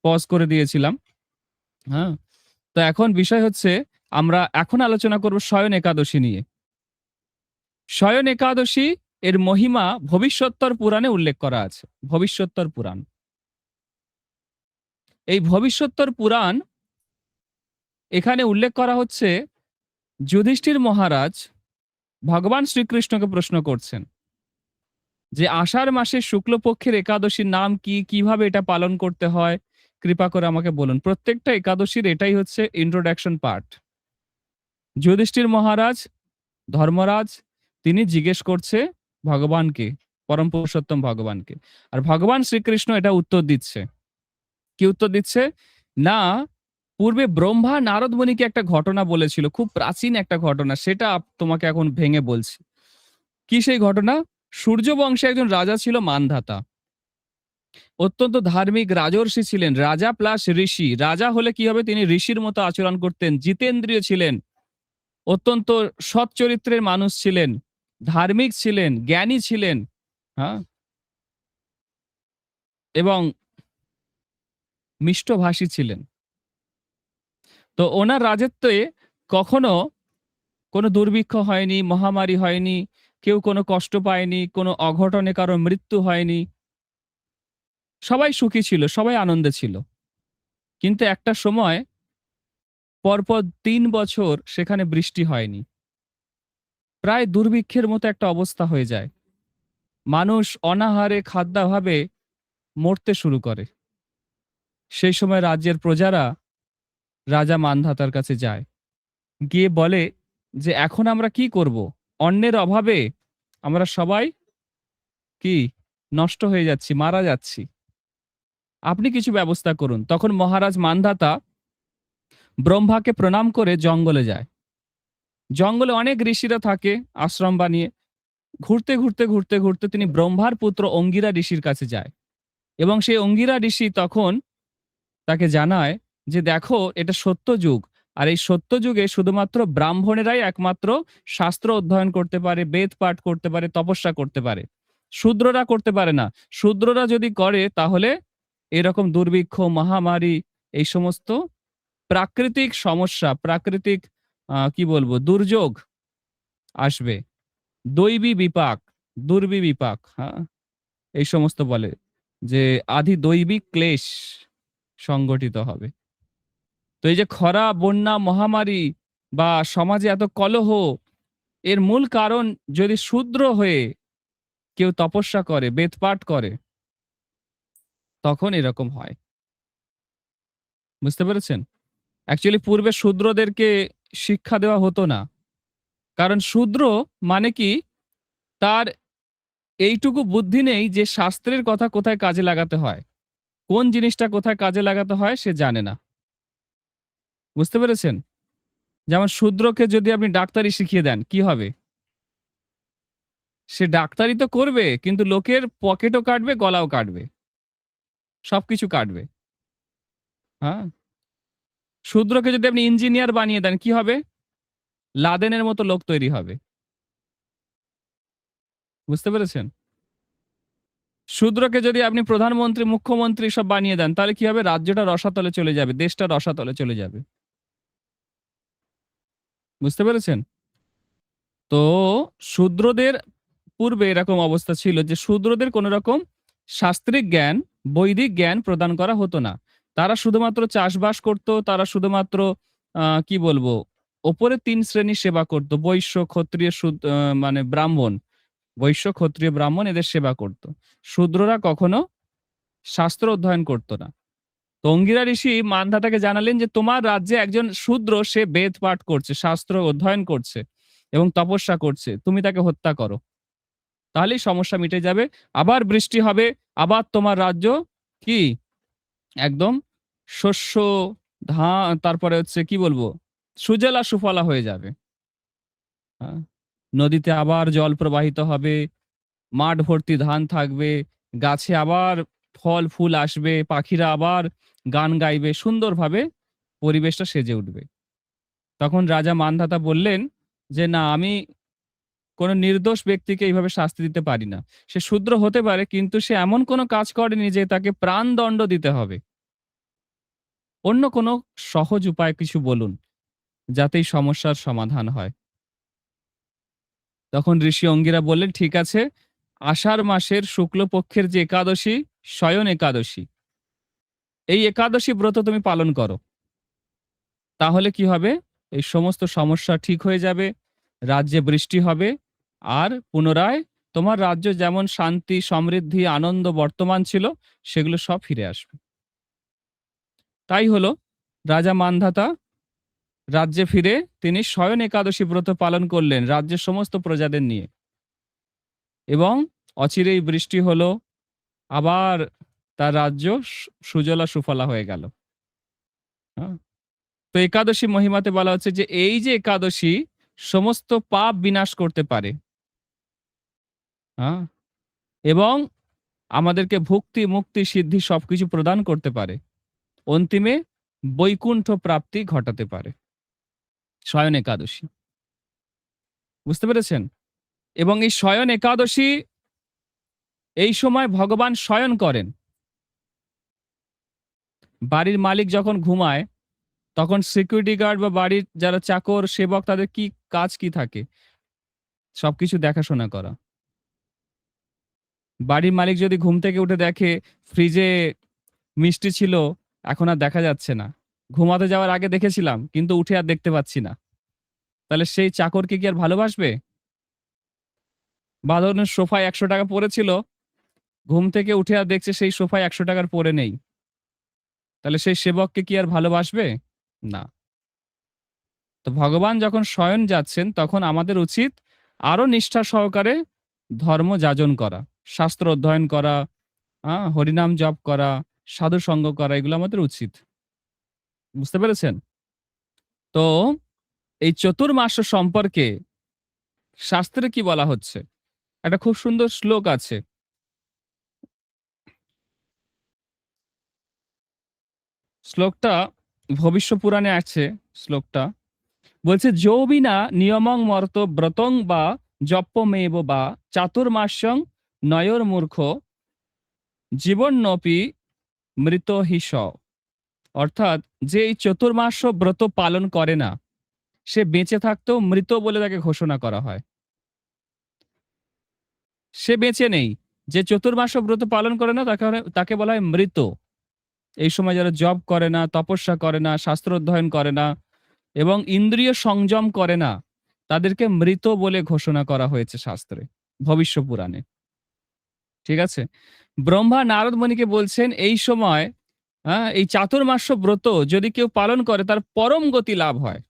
পজ করে দিয়েছিলাম। হ্যাঁ, তো এখন বিষয় হচ্ছে, আমরা এখন আলোচনা করব শয়ন একাদশী নিয়ে। শয়ন একাদশী এর মহিমা ভবিষ্যোত্তর পুরাণে উল্লেখ করা আছে। ভবিষ্যোত্তর পুরাণ, এই ভবিষ্যোত্তর পুরাণ এখানে উল্লেখ করা হচ্ছে, যুধিষ্ঠির মহারাজ ভগবান শ্রীকৃষ্ণকে প্রশ্ন করছেন যে আষাঢ় মাসের শুক্লপক্ষের একাদশীর নাম কি, কিভাবে এটা পালন করতে হয়, কৃপা করে আমাকে বলুন। প্রত্যেকটা একাদশীর এটাই হচ্ছে ইন্ট্রোডাকশন পার্ট। যুধিষ্ঠির মহারাজ, ধর্মরাজ, তিনি জিজ্ঞেস করছে ভগবানকে, পরম পুরুষোত্তম ভগবানকে, আর ভগবান শ্রীকৃষ্ণ এটা উত্তর দিচ্ছে। কি উত্তর দিচ্ছে? না, পূর্বে ব্রহ্মা নারদ মুনিকে একটা ঘটনা বলেছিল, খুব প্রাচীন একটা ঘটনা, সেটা তোমাকে এখন ভেঙে বলছি। কি সেই ঘটনা? সূর্য বংশে একজন রাজা ছিল মানধাতা, অত্যন্ত ধার্মিক রাজর্ষি ছিলেন, রাজা প্লাস ঋষি। রাজা হলে কি হবে, তিনি ঋষির মতো আচরণ করতেন, জিতেন্দ্রিয় ছিলেন, অত্যন্ত সৎ চরিত্রের মানুষ ছিলেন, ধার্মিক ছিলেন, জ্ঞানী ছিলেন, হ্যাঁ, এবং মিষ্টভাষী ছিলেন। তো ওনার রাজত্বে কখনো কোনো দুর্ভিক্ষ হয়নি, মহামারী হয়নি, কেউ কোনো কষ্ট পায়নি, কোনো অঘটনে কারো মৃত্যু হয়নি, সবাই সুখী ছিল, সবাই আনন্দে ছিল। কিন্তু একটা সময় পরপর 3 বছর সেখানে বৃষ্টি হয়নি, প্রায় দুর্ভিক্ষের মতো একটা অবস্থা হয়ে যায়। মানুষ অনাহারে খাদ্যাভাবে মরতে শুরু করে। সেই সময় রাজ্যের প্রজারা রাজা মানধাতার কাছে যায়, গিয়ে বলে যে এখন আমরা কি করব, অন্নের অভাবে আমরা সবাই কি নষ্ট হয়ে যাচ্ছি, মারা যাচ্ছি, আপনি কিছু ব্যবস্থা করুন। তখন মহারাজ মানধাতা ব্রহ্মাকে প্রণাম করে জঙ্গলে যায়। জঙ্গলে অনেক ঋষিরা থাকে আশ্রম বানিয়ে। ঘুরতে ঘুরতে ঘুরতে ঘুরতে তিনি ব্রহ্মার পুত্র অঙ্গিরা ঋষির কাছে যায় এবং সেই অঙ্গিরা ঋষি তখন তাকে জানায় যে দেখো এটা সত্য যুগ, আর এই সত্য যুগে শুধুমাত্র ব্রাহ্মণেরাই একমাত্র শাস্ত্র অধ্যয়ন করতে পারে, বেদ পাঠ করতে পারে, তপস্যা করতে পারে, শূদ্ররা করতে পারে না। শূদ্ররা যদি করে তাহলে এরকম দুর্ভিক্ষ, মহামারী, এই সমস্ত প্রাকৃতিক সমস্যা, প্রাকৃতিক কি বলবো, দুর্যোগ আসবে, দৈবী বিপাক, দুর্বিপাক, হ্যাঁ, এই সমস্ত বলে যে আদি দৈবিক ক্লেশ সংগঠিত হবে। তো এই যে খরা, বন্যা, মহামারী বা সমাজে এত কলহ, এর মূল কারণ যদি শূদ্র হয়ে কেউ তপস্যা করে, বেদ পাঠ করে, তখন এরকম হয়। বুঝতে পেরেছেন? অ্যাকচুয়ালি পূর্বে শূদ্রদেরকে শিক্ষা দেওয়া হতো না। কারণ শূদ্র মানে কি, তার এইটুকু বুদ্ধি নেই যে শাস্ত্রের কথা কোথায় কাজে লাগাতে হয়, কোন জিনিসটা কোথায় কাজে লাগাতে হয় সে জানে না। বুঝতে পেরেছেন? যেমন শূদ্রকে যদি আপনি ডাক্তারি শিখিয়ে দেন, কি হবে? সে ডাক্তারি তো করবে, কিন্তু লোকের পকেটও কাটবে, গলাও কাটবে, সবকিছু কাটবে। হ্যাঁ, শূদ্রকে যদি আপনি ইঞ্জিনিয়ার বানিয়ে দেন, কি হবে? লাদেনের মতো লোক তৈরি হবে। বুঝতে পেরেছেন? শূদ্রকে যদি আপনি প্রধানমন্ত্রী, মুখ্যমন্ত্রী সব বানিয়ে দেন, তাহলে কি হবে? রাজ্যটা রসাতলে চলে যাবে, দেশটা রসাতলে চলে যাবে। বুঝতে পেরেছেন? তো শূদ্রদের পূর্বে এরকম অবস্থা ছিল যে শূদ্রদের কোন রকম শাস্ত্রিক জ্ঞান, বৈদিক জ্ঞান প্রদান করা হতো না। তারা শুধুমাত্র চাষবাস করত, তারা শুধুমাত্র কি বলবো, ওপরে ৩ শ্রেণীর সেবা করত। বৈশ্য, ক্ষত্রিয়, মানে ব্রাহ্মণ। বৈশ্য, ক্ষত্রিয়, ব্রাহ্মণ এদের সেবা করত। শূদ্ররা কখনো শাস্ত্র অধ্যয়ন করত না। তো অঙ্গিরা ঋষি মান্ধাতাকে জানালেন যে তোমার রাজ্যে একজন শূদ্র, সে বেদ পাঠ করছে, শাস্ত্র অধ্যয়ন করছে এবং তপস্যা করছে, তুমি তাকে হত্যা করো, তাহলেই সমস্যা মিটে যাবে, আবার বৃষ্টি হবে, আবার তোমার রাজ্য কি একদম শস্য, ধান, তারপরে হচ্ছে কি বলবো, সুজলা সুফলা হয়ে যাবে। হ্যাঁ, নদীতে আবার জল প্রবাহিত হবে, মাঠ ভর্তি ধান থাকবে, গাছে আবার ফল ফুল আসবে, পাখিরা আবার গান গাইবে, সুন্দরভাবে পরিবেশটা সেজে উঠবে। তখন রাজা মানধাতা বললেন যে না, আমি কোন নির্দোষ ব্যক্তিকে এইভাবে শাস্তি দিতে পারি না। সে শূদ্র হতে পারে, কিন্তু সে এমন কোনো কাজ করেনি যে তাকে প্রাণদণ্ড দিতে হবে। অন্য কোনো সহজ উপায় কিছু বলুন, যাতে এই সমস্যার সমাধান হয়। তখন ঋষি অঙ্গিরা বললেন, ঠিক আছে, আষাঢ় মাসের শুক্লপক্ষের যে একাদশী, শয়ন একাদশী, এই একাদশী ব্রত তুমি পালন করো। তাহলে কি হবে? এই সমস্ত সমস্যা ঠিক হয়ে যাবে, রাজ্যে বৃষ্টি হবে, আর পুনরায় তোমার রাজ্য যেমন শান্তি, সমৃদ্ধি, আনন্দ বর্তমান ছিল, সেগুলো সব ফিরে আসবে। তাই হলো, রাজা মান্ধাতা রাজ্যে ফিরে তিনি শয়ন একাদশী ব্রত পালন করলেন রাজ্যের সমস্ত প্রজাদের নিয়ে, এবং অচিরেই বৃষ্টি হলো, আবার তার রাজ্য সুজলা সুফলা হয়ে গেল। হ্যাঁ? তো একাদশী মহিমাতে বলা হচ্ছে যে এই যে একাদশী সমস্ত পাপ বিনাশ করতে পারে, হ্যাঁ, এবং আমাদেরকে ভক্তি, মুক্তি, সিদ্ধি সবকিছু প্রদান করতে পারে, অন্তিমে বৈকুণ্ঠ প্রাপ্তি ঘটাতে পারে শয়ন একাদশী। বুঝতে পেরেছেন? এবং এই শয়ন একাদশী, এই সময় ভগবান শয়ন করেন। বাড়ির মালিক যখন ঘুমায়, তখন সিকিউরিটি গার্ড বা বাড়ির যারা চাকর, সেবক, তাদের কি কাজ কি থাকে? সবকিছু দেখাশোনা করা। বাড়ির মালিক যদি ঘুম থেকে উঠে দেখে ফ্রিজে মিষ্টি ছিল, এখন আর দেখা যাচ্ছে না, ঘুমাতে যাওয়ার আগে দেখেছিলাম কিন্তু উঠে আর দেখতে পাচ্ছি না, তাহলে সেই চাকরকে কি আর ভালোবাসবে? বা ধরুন সোফায় ১০০ টাকা পড়েছিল, ঘুম থেকে উঠে আর দেখছে সেই সোফায় ১০০ টাকার পড়ে নেই, তাহলে সেই সেবককে কি আর ভালোবাসবে? না। তো ভগবান যখন শয়ন যাচ্ছেন, তখন আমাদের উচিত আরো নিষ্ঠা সহকারে ধর্ম যাজন করা, শাস্ত্র অধ্যয়ন করা, হরিনাম জপ করা, সাধু সঙ্গ করা, এগুলো আমাদের উচিত। বুঝতে পেরেছেন? তো এই চতুর্মাস সম্পর্কে শাস্ত্রে কি বলা হচ্ছে? একটা খুব সুন্দর শ্লোক আছে। শ্লোকটা ভবিষ্য পুরাণে আছে। শ্লোকটা বলছে, যৌবিনা নিয়মং মর্ত ব্রতং বা জপ্পমেব বা চাতুর্মাস্যং নয়োর মূর্খ জীবন্নপি মৃত হিস। অর্থাৎ যে এই চতুর্মাস ব্রত পালন করে না, সে বেঁচে থাকতেও মৃত বলে তাকে ঘোষণা করা হয়। সে বেঁচে নেই। যে চতুর্মাস ব্রত পালন করে না তাকে বলা হয় মৃত। এই সময় যারা জব করে না, তপস্যা করে না, শাস্ত্র অধ্যয়ন করে না এবং ইন্দ্রিয় সংযম করে না, তাদেরকে মৃত বলে ঘোষণা করা হয়েছে শাস্ত্রে, ভবিষ্য পুরাণে। ঠিক আছে? ব্রহ্মা নারদ মুনিকে বলছেন এই সময় এই চাতুর্মাস্য ব্রত যদি কেউ পালন করে তার পরম গতি লাভ হয়,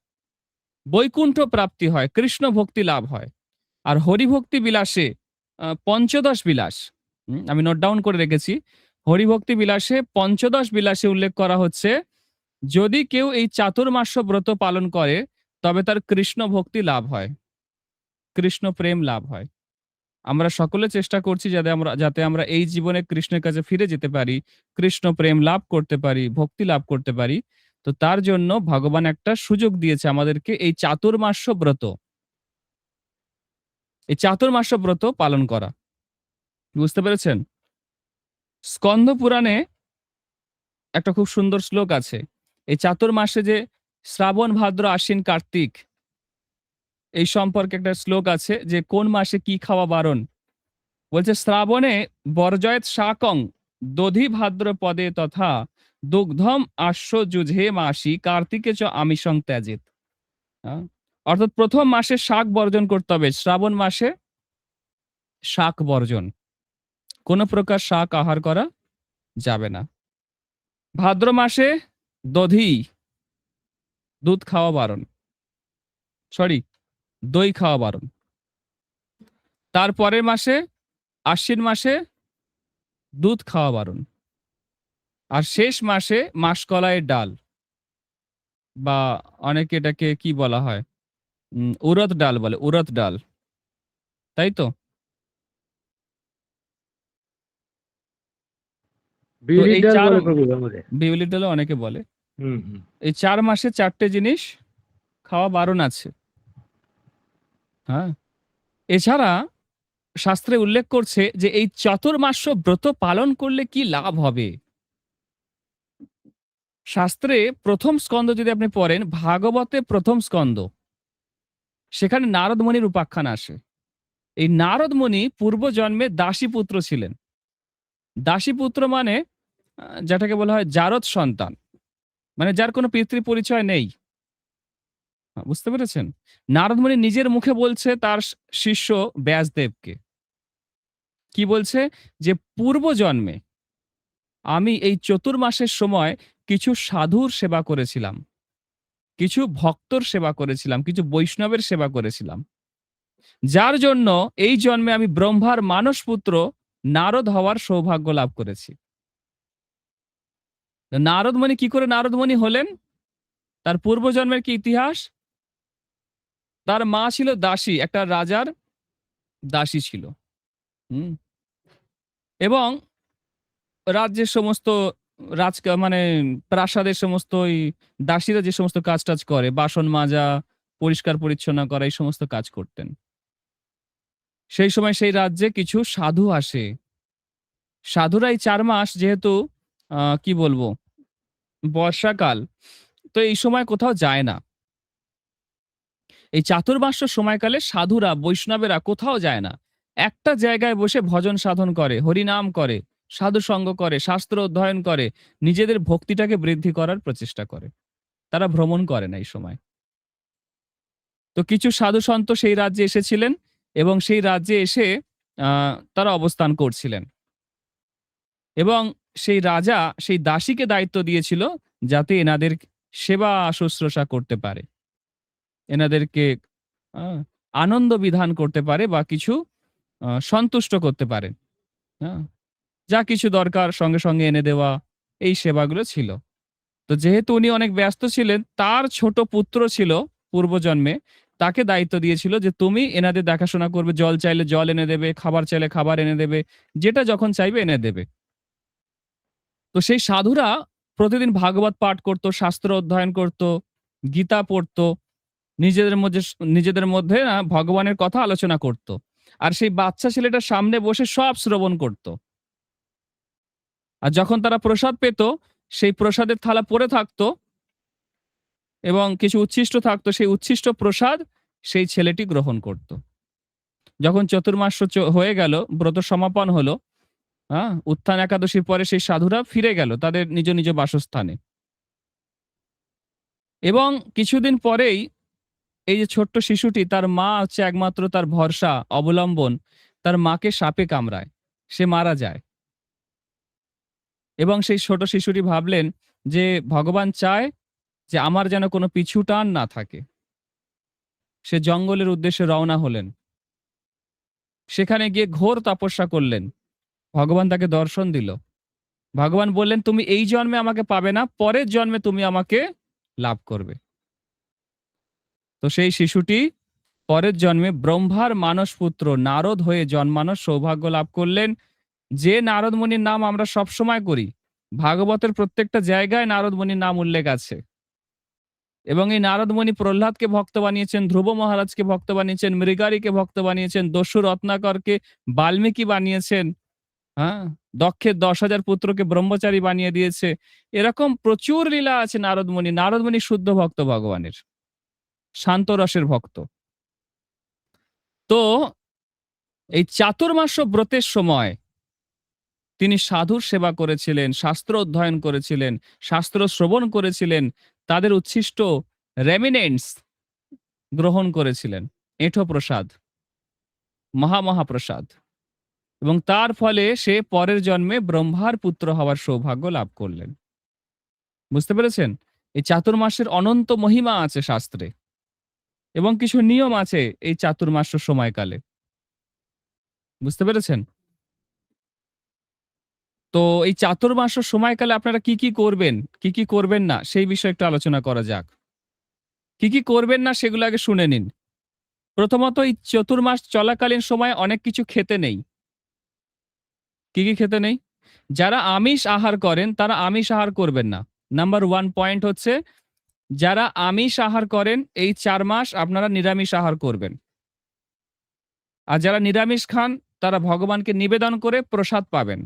বৈকুণ্ঠ প্রাপ্তি হয়, কৃষ্ণ ভক্তি লাভ হয়। আর হরিভক্তি বিলাসে পঞ্চদশ বিলাস, আমি নোট ডাউন করে রেখেছি, হরিভক্তি বিলাসে পঞ্চদশ বিলাসে উল্লেখ করা হচ্ছে যদি কেউ এই চাতুর্মাস্য ব্রত পালন করে তবে তার কৃষ্ণ ভক্তি লাভ হয়, কৃষ্ণ প্রেম লাভ হয়। আমরা সকলে চেষ্টা করছি যাতে আমরা এই জীবনে কৃষ্ণের কাছে ফিরে যেতে পারি, কৃষ্ণ প্রেম লাভ করতে পারি, ভক্তি লাভ করতে পারি। তো তার জন্য ভগবান একটা সুযোগ দিয়েছে আমাদেরকে, এই চাতুর্মাস্য ব্রত, এই চাতুর্মাস্য ব্রত পালন করা। বুঝতে পেরেছেন? স্কন্দ পুরাণে একটা খুব সুন্দর শ্লোক আছে। এই চাতুর্মাসে যে শ্রাবণ, ভাদ্র, আশ্বিন, কার্তিক, এই সম্পর্কে একটা শ্লোক আছে যে কোন মাসে কি খাওয়া বারণ। বলছে, শ্রাবণে বর্জয়েত শাকং দধি ভাদ্র পদে তথা দুগ্ধম আশ্ব যুঝে মাসি কার্তিকে চ আমিষং ত্যাজিত। অর্থাৎ প্রথম মাসে শাক বর্জন করতে হবে, শ্রাবণ মাসে শাক বর্জন, কোন প্রকার শাক আহার করা যাবে না। ভাদ্র মাসে দধি, দুধ খাওয়া বারণ, সরি দই খাওয়া বারণ। তারপরের মাসে আশ্বিন মাসে দুধ খাওয়া বারণ। আর শেষ মাসে মাসকলাইয়ের ডাল, বা অনেকে এটাকে কি বলা হয়, উড়দ ডাল বলে, উড়দ ডাল, তাই তো? তো বিউলির এই ডাল ৪ বলে প্রভু আমাদের। বিউলির ডালও অনেকে বলে। হুম হুম। এই ৪ মাসে ৪টে জিনিস খাওয়া বারণ আছে। হ্যাঁ, এছাড়া শাস্ত্রে উল্লেখ করছে যে এই চাতুর্মাস্য ব্রত পালন করলে কি লাভ হবে। শাস্ত্রে প্রথম স্কন্ধ যদি আপনি পড়েন, ভাগবতে প্রথম স্কন্ধ, সেখানে নারদ মুনির উপাখ্যান আসে। এই নারদ মুনি পূর্বজন্মে দাসীপুত্র ছিলেন। দাসীপুত্র মানে যেটাকে বলা হয় জারদ সন্তান, মানে যার কোনো পিতৃ পরিচয় নেই। বুঝতে পেরেছেন? নারদ মুনি নিজের মুখে বলছে তার শিষ্য ব্যাসদেবকে, কি বলছে, যে পূর্বজন্মে আমি এই চতুর্মাসের সময় কিছু সাধুর সেবা করেছিলাম, কিছু ভক্তর সেবা করেছিলাম, কিছু বৈষ্ণবের সেবা করেছিলাম, যার জন্য এই জন্মে আমি ব্রহ্মার মানসপুত্র নারদ হওয়ার সৌভাগ্য লাভ করেছি। নারদমণি কি করে নারদমণি হলেন? তার পূর্বজন্মের কি ইতিহাস? তার মা ছিল দাসী, একটা রাজার দাসী ছিল। এবং রাজ্যের সমস্ত মানে প্রাসাদের সমস্ত ওই দাসীরা যে সমস্ত কাজ টাজ করে, বাসন মাজা, পরিষ্কার পরিচ্ছন্ন করা, এই সমস্ত কাজ করতেন। সেই সময় সেই রাজ্যে কিছু সাধু আসে। সাধুরা এই ৪ মাস, যেহেতু কি বলবো, বর্ষাকাল, তো এই সময় কোথাও যায় না। এই চাতুর্মাস্য সময়কালে সাধুরা, বৈষ্ণবেরা কোথাও যায় না, একটা জায়গায় বসে ভজন সাধন করে, হরিনাম করে, সাধু সঙ্গ করে, শাস্ত্র অধ্যয়ন করে, নিজেদের ভক্তিটাকে বৃদ্ধি করার প্রচেষ্টা করে। তারা ভ্রমণ করে না এই সময়। তো কিছু সাধু সন্ত সেই রাজ্যে এসেছিলেন এবং সেই রাজ্যে এসে তারা অবস্থান করছিলেন। এবং সেই রাজা সেই দাসীকে দায়িত্ব দিয়েছিল যাতে এনাদের সেবা শুশ্রূষা করতে পারে, এনাদেরকে আনন্দ বিধান করতে পারে বা কিছু সন্তুষ্ট করতে পারে। যা কিছু দরকার সঙ্গে সঙ্গে এনে দেওয়া, এই সেবাগুলো ছিল। তো যেহেতু উনি অনেক ব্যস্ত ছিলেন, তার ছোট পুত্র ছিল পূর্বজন্মে, তাকে দায়িত্ব দিয়েছিল যে তুমি এনাদের দেখাশোনা করবে, জল চাইলে জল এনে দেবে, খাবার চাইলে খাবার এনে দেবে, যেটা যখন চাইবে এনে দেবে। তো সেই সাধুরা প্রতিদিন ভাগবত পাঠ করত, শাস্ত্র অধ্যয়ন করত, গীতা পড়ত, নিজেদের মধ্যে ভগবানের কথা আলোচনা করত। আর সেই বাচ্চা ছেলেটার সামনে বসে সব শ্রবণ করত। আর যখন তারা প্রসাদ পেত, সেই প্রসাদের থালা পড়ে থাকতো এবং কিছু উচ্ছিষ্ট থাকতো, সেই উচ্ছিষ্ট প্রসাদ সেই ছেলেটি গ্রহণ করত। যখন চতুর্মাস্য হয়ে গেল, ব্রত সমাপন হলো, উত্থান একাদশীর পরে সেই সাধুরা ফিরে গেল তাদের নিজ নিজ বাসস্থানে। এবং কিছুদিন পরেই এই যে ছোট্ট শিশুটি, তার মা হচ্ছে একমাত্র তার ভরসা, অবলম্বন, তার মাকে সাপে কামড়ায়, সে মারা যায়। এবং সেই ছোট শিশুটি ভাবলেন যে ভগবান চায় যে আমার যেন কোনো পিছু টান না থাকে। সে জঙ্গলের উদ্দেশ্যে রওনা হলেন। সেখানে গিয়ে ঘোর তপস্যা করলেন। ভগবান তাকে দর্শন দিল। ভগবান বললেন, তুমি এই জন্মে আমাকে পাবে না, পরের জন্মে তুমি আমাকে লাভ করবে। তো সেই শিশুটি পরের জন্মে ব্রহ্মার মানসপুত্র নারদ হয়ে জন্মানোর সৌভাগ্য লাভ করলেন। যে নারদ মুনির নাম আমরা সবসময় করি, ভাগবতের প্রত্যেকটা জায়গায় নারদ মুনির নাম উল্লেখ আছে। এবং এই নারদ মুনি প্রহ্লাদকে ভক্ত বানিয়েছেন, ধ্রুব মহারাজকে ভক্ত বানিয়েছেন, মৃগারীকে ভক্ত বানিয়েছেন, দস্যু রত্নাকরকে বাল্মীকি বানিয়েছেন, দক্ষের 10,000 পুত্রকে ব্রহ্মচারী বানিয়ে দিয়েছে। এরকম প্রচুর লীলা আছে নারদ মুনি। নারদ মুনি শুদ্ধ ভক্ত ভগবানের, শান্ত রসের ভক্ত। তো এই চাতুর্মাস্য ব্রতের সময় তিনি সাধুর সেবা করেছিলেন, শাস্ত্র অধ্যয়ন করেছিলেন, শাস্ত্র শ্রবণ করেছিলেন, তাদের উচ্ছিষ্ট রেমিনেন্টস গ্রহণ করেছিলেন, এঁঠো প্রসাদ, মহামহাপ্রসাদ। এবং তার ফলে সে পরের জন্মে ব্রহ্মার পুত্র হওয়ার সৌভাগ্য লাভ করলেন। বুঝতে পেরেছেন? এই চাতুর্মাসের অনন্ত মহিমা আছে শাস্ত্রে এবং কিছু নিয়ম আছে এই চাতুর্মাস্য সময়কালে। বুঝতে পেরেছেন? তো এই চাতুর্মাস্য সময়কালে আপনারা কি কি করবেন, কি কি করবেন না, সেই বিষয়ে একটু আলোচনা করা যাক। কি কি করবেন না সেগুলো আগে শুনে নিন। প্রথমত, এই চতুর্মাস চলাকালীন সময়ে অনেক কিছু খেতে নেই। কি কি খেতে নেই? যারা আমিষ আহার করেন তারা আমিষ আহার করবেন না। নাম্বার 1 পয়েন্ট হচ্ছে, যারা আমিষ আহার করেন এই 4 মাস আপনারা নিরামিষ আহার করবেন। আর যারা নিরামিষ খান তারা ভগবানকে নিবেদন করে প্রসাদ পাবেন।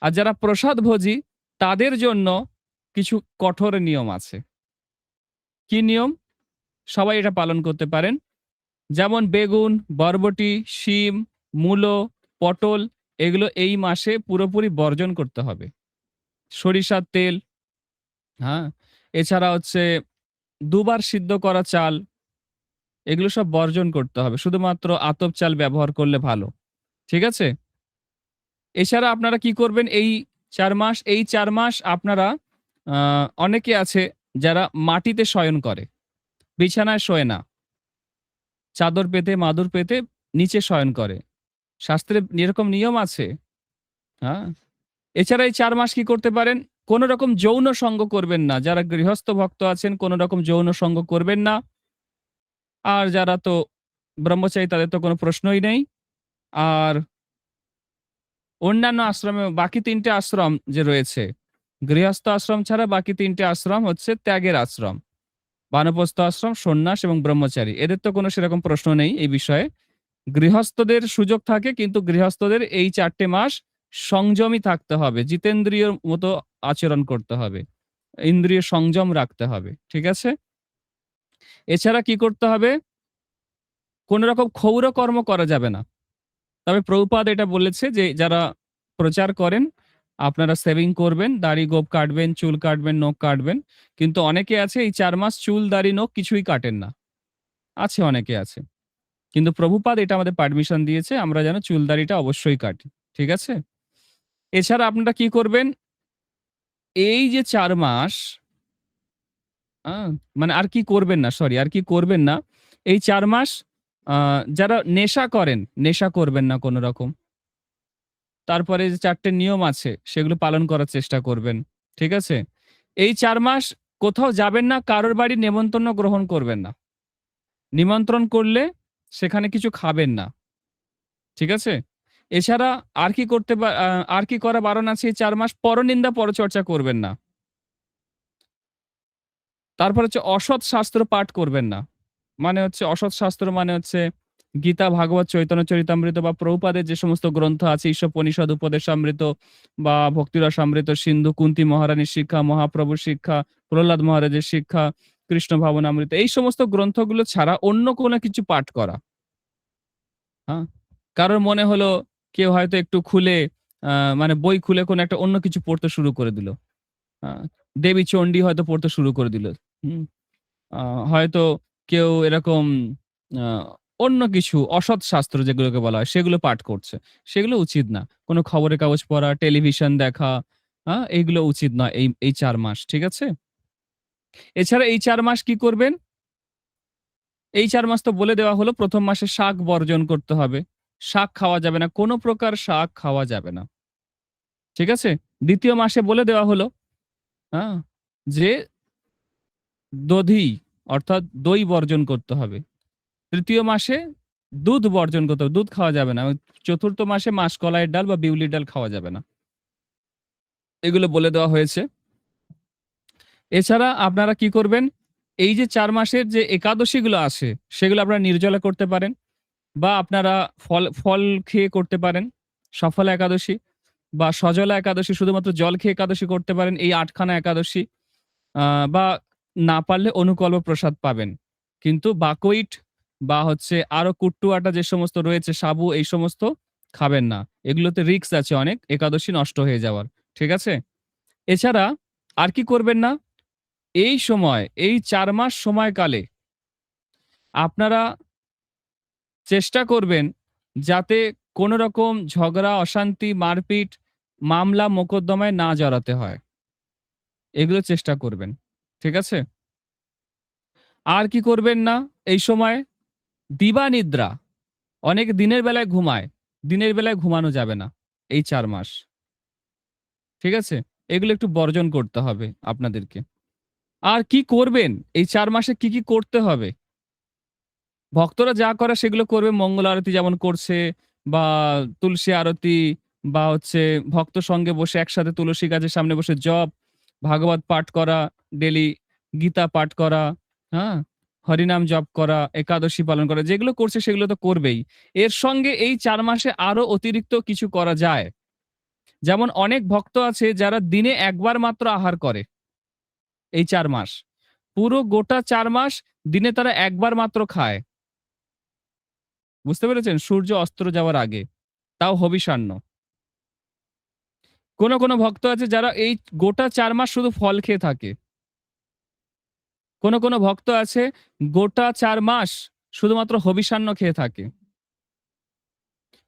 আর যারা প্রসাদভোজী তাদের জন্য কিছু কঠোর নিয়ম আছে। কি নিয়ম? সবাই এটা পালন করতে পারেন। যেমন বেগুন, বরবটি, শিম, মূলো, পটল এগুলো এই মাসে পুরোপুরি বর্জন করতে হবে। সরিষার তেল, হ্যাঁ, এছাড়া হচ্ছে 2 বার সিদ্ধ করা চাল, এগুলো সব বর্জন করতে হবে। শুধুমাত্র আতপ চাল ব্যবহার করলে ভালো। ঠিক আছে? এছাড়া আপনারা কি করবেন এই 4 মাস? এই 4 মাস আপনারা অনেকে আছে যারা মাটিতে শয়ন করে, বিছানায় শোয় না। চাদর পেতে, মাদুর পেতে নিচে শয়ন করে। শাস্ত্রে এরকম নিয়ম আছে। হ্যাঁ? এছাড়া এই 4 মাস কি করতে পারেন? কোন রকম যৌন সঙ্গ করবেন না। যারা গৃহস্থ ভক্ত আছেন কোন রকম যৌন সঙ্গ করবেন না। আর যারা তো ব্রহ্মচারী তাদের তো কোনো প্রশ্নই নেই। আর অন্যান্য আশ্রমে বাকি ৩ টে আশ্রম যে রয়েছে, গৃহস্থ আশ্রম ছাড়া বাকি ৩ টে আশ্রম হচ্ছে ত্যাগের আশ্রম। বানপ্রস্থ আশ্রম, সন্ন্যাস এবং ব্রহ্মচারী। এদের তো কোনো সেরকম প্রশ্ন নেই এই বিষয়ে। গৃহস্থদের সুযোগ থাকে, কিন্তু গৃহস্থদের এই 4 টে মাস সংযমী থাকতে হবে। জিতেন্দ্রিয়র মতো আচরণ করতে হবে। ইন্দ্রিয় সংযম রাখতে হবে। ঠিক আছে? এছাড়া কি করতে হবে? কোন রকম ক্ষৌর কর্ম করা যাবে না। তবে প্রভুপাদ এটা বলেছে যে যারা প্রচার করেন আপনারা সেভিং করবেন, দাড়ি গোঁফ কাটবেন, চুল কাটবেন, নখ কাটবেন। কিন্তু অনেকে আছে এই 4 মাস চুল, দাড়ি, নখ কিছুই কাটেন না। আছে, অনেকে আছে। কিন্তু প্রভুপাদ এটা আমাদের পারমিশন দিয়েছে আমরা যেন চুল দাড়িটা অবশ্যই কাটি। ঠিক আছে? এছাড়া আপনারা কি করবেন? এই যে 4 মাস আ মানে আর কি করবেন না, সরি, আর কি করবেন না। এই 4 মাস আ যারা নেশা করেন, নেশা করবেন না কোন রকম। তারপরে যে 4 টে নিয়ম আছে সেগুলো পালন করার চেষ্টা করবেন। ঠিক আছে? এই 4 মাস কোথাও যাবেন না, কারোর বাড়ির নেমন্তন্ন গ্রহণ করবেন না। নিমন্ত্রণ করলে সেখানে কিছু খাবেন না। ঠিক আছে? এছাড়া আর কি করতে আর কি করা বারণ আছে এই 4 মাস? পরনিন্দা, পরচর্চা করবেন না। তারপর হচ্ছে অসৎ শাস্ত্র পাঠ করবেন না। মানে হচ্ছে অসৎ শাস্ত্র মানে হচ্ছে গীতা, ভাগবত, চৈতন্য চরিতামৃত বা প্রভুপাদের যে সমস্ত গ্রন্থ আছে, ঈশোপনিষদ, উপদেশামৃত বা ভক্তিরসামৃত, সিন্ধু, কুন্তী মহারানীর শিক্ষা, মহাপ্রভুর শিক্ষা, প্রহ্লাদ মহারাজের শিক্ষা, কৃষ্ণ ভাবনামৃত, এই সমস্ত গ্রন্থগুলো ছাড়া অন্য কোনো কিছু পাঠ করা। হ্যাঁ? কারোর মনে হলো কেউ হয়তো একটু খুলে মানে বই খুলে কোনো একটা অন্য কিছু পড়তে শুরু করে দিল। আ দেবী চণ্ডী হয়তো পড়তে শুরু করে দিল। হুম? আ হয়তো কেউ এরকম আ অন্য কিছু অসৎ শাস্ত্র যেগুলোকে বলা হয় সেগুলো পাঠ করছে। সেগুলো উচিত না। কোন খবরের কাগজ পড়া, টেলিভিশন দেখা, এইগুলো উচিত নয় এই ৪ মাস। ঠিক আছে? এছাড়া এই ৪ মাস কি করবেন? এই ৪ মাস তো বলে দেওয়া হলো ১ম মাসে শাক বর্জন করতে হবে। শাক খাওয়া যাবে না। কোন প্রকার শাক খাওয়া যাবে না। ঠিক আছে? ২য় মাসে বলে দেওয়া হলো, হ্যাঁ? যে দধি অর্থাৎ দই বর্জন করতে হবে। ৩য় মাসে দুধ বর্জন করতে হবে। দুধ খাওয়া যাবে না। ৪র্থ মাসে মাসকলাইয়ের ডাল বা বিউলির ডাল খাওয়া যাবে না। এগুলো বলে দেওয়া হয়েছে। এছাড়া আপনারা কি করবেন? এই যে ৪ মাসের যে একাদশীগুলো আছে, সেগুলো আপনারা নির্জলা করতে পারেন বা আপনারা ফল খেয়ে করতে পারেন। সফলা একাদশী বা সজলা একাদশী, শুধুমাত্র জল খেয়ে একাদশী করতে পারেন। এই ৮ খানা একাদশী। আ বা না পারলে অনুকল্প প্রসাদ পাবেন। কিন্তু বাকইট বা হচ্ছে আরো কুট্টু আটা যে সমস্ত রয়েছে, সাবু, এই সমস্ত খাবেন না। এগুলোতে রিস্ক আছে অনেক একাদশী নষ্ট হয়ে যাওয়ার। ঠিক আছে? এছাড়া আর কি করবেন না? এই সময়, এই ৪ মাস সময়কালে আপনারা চেষ্টা করবেন যাতে কোন রকম ঝগড়া, অশান্তি, মারপিট, মামলা, মোকদ্দমায় না জড়াতে হয়। এগুলো চেষ্টা করবেন। ঠিক আছে? আর কি করবেন না এই সময়? দিবানিদ্রা। অনেকে দিনের বেলায় ঘুমায়। দিনের বেলায় ঘুমানো যাবে না এই ৪ মাস। ঠিক আছে? এগুলো একটু বর্জন করতে হবে আপনাদেরকে। আর কি করবেন? এই ৪ মাসে কি করতে হবে? ভক্তরা যা করে সেগুলো করবে। মঙ্গল আরতি যেমন করছে বা তুলসী আরতি বা হচ্ছে ভক্ত সঙ্গে বসে একসাথে তুলসী গাছের সামনে বসে জপ, ভাগবত পাঠ করা, ডেইলি গীতা পাঠ করা, হ্যাঁ? হরিনাম জপ করা, একাদশী পালন করা। যেগুলো করছে সেগুলো তো করবেই। এর সঙ্গে এই ৪ মাসে আরো অতিরিক্ত কিছু করা যায়। যেমন অনেক ভক্ত আছে যারা দিনে ১ বার মাত্র আহার করে এই ৪ মাস। পুরো গোটা ৪ মাস দিনে তারা ১ বার মাত্র খায়। বুঝতে পেরেছেন? সূর্য অস্ত যাওয়ার আগে। তাও হবিষান্ন। কোন ভক্ত আছে যারা এই গোটা ৪ মাস শুধু ফল খেয়ে থাকে। কোন ভক্ত আছে গোটা ৪ মাস শুধুমাত্র হবিষান্ন খেয়ে থাকে।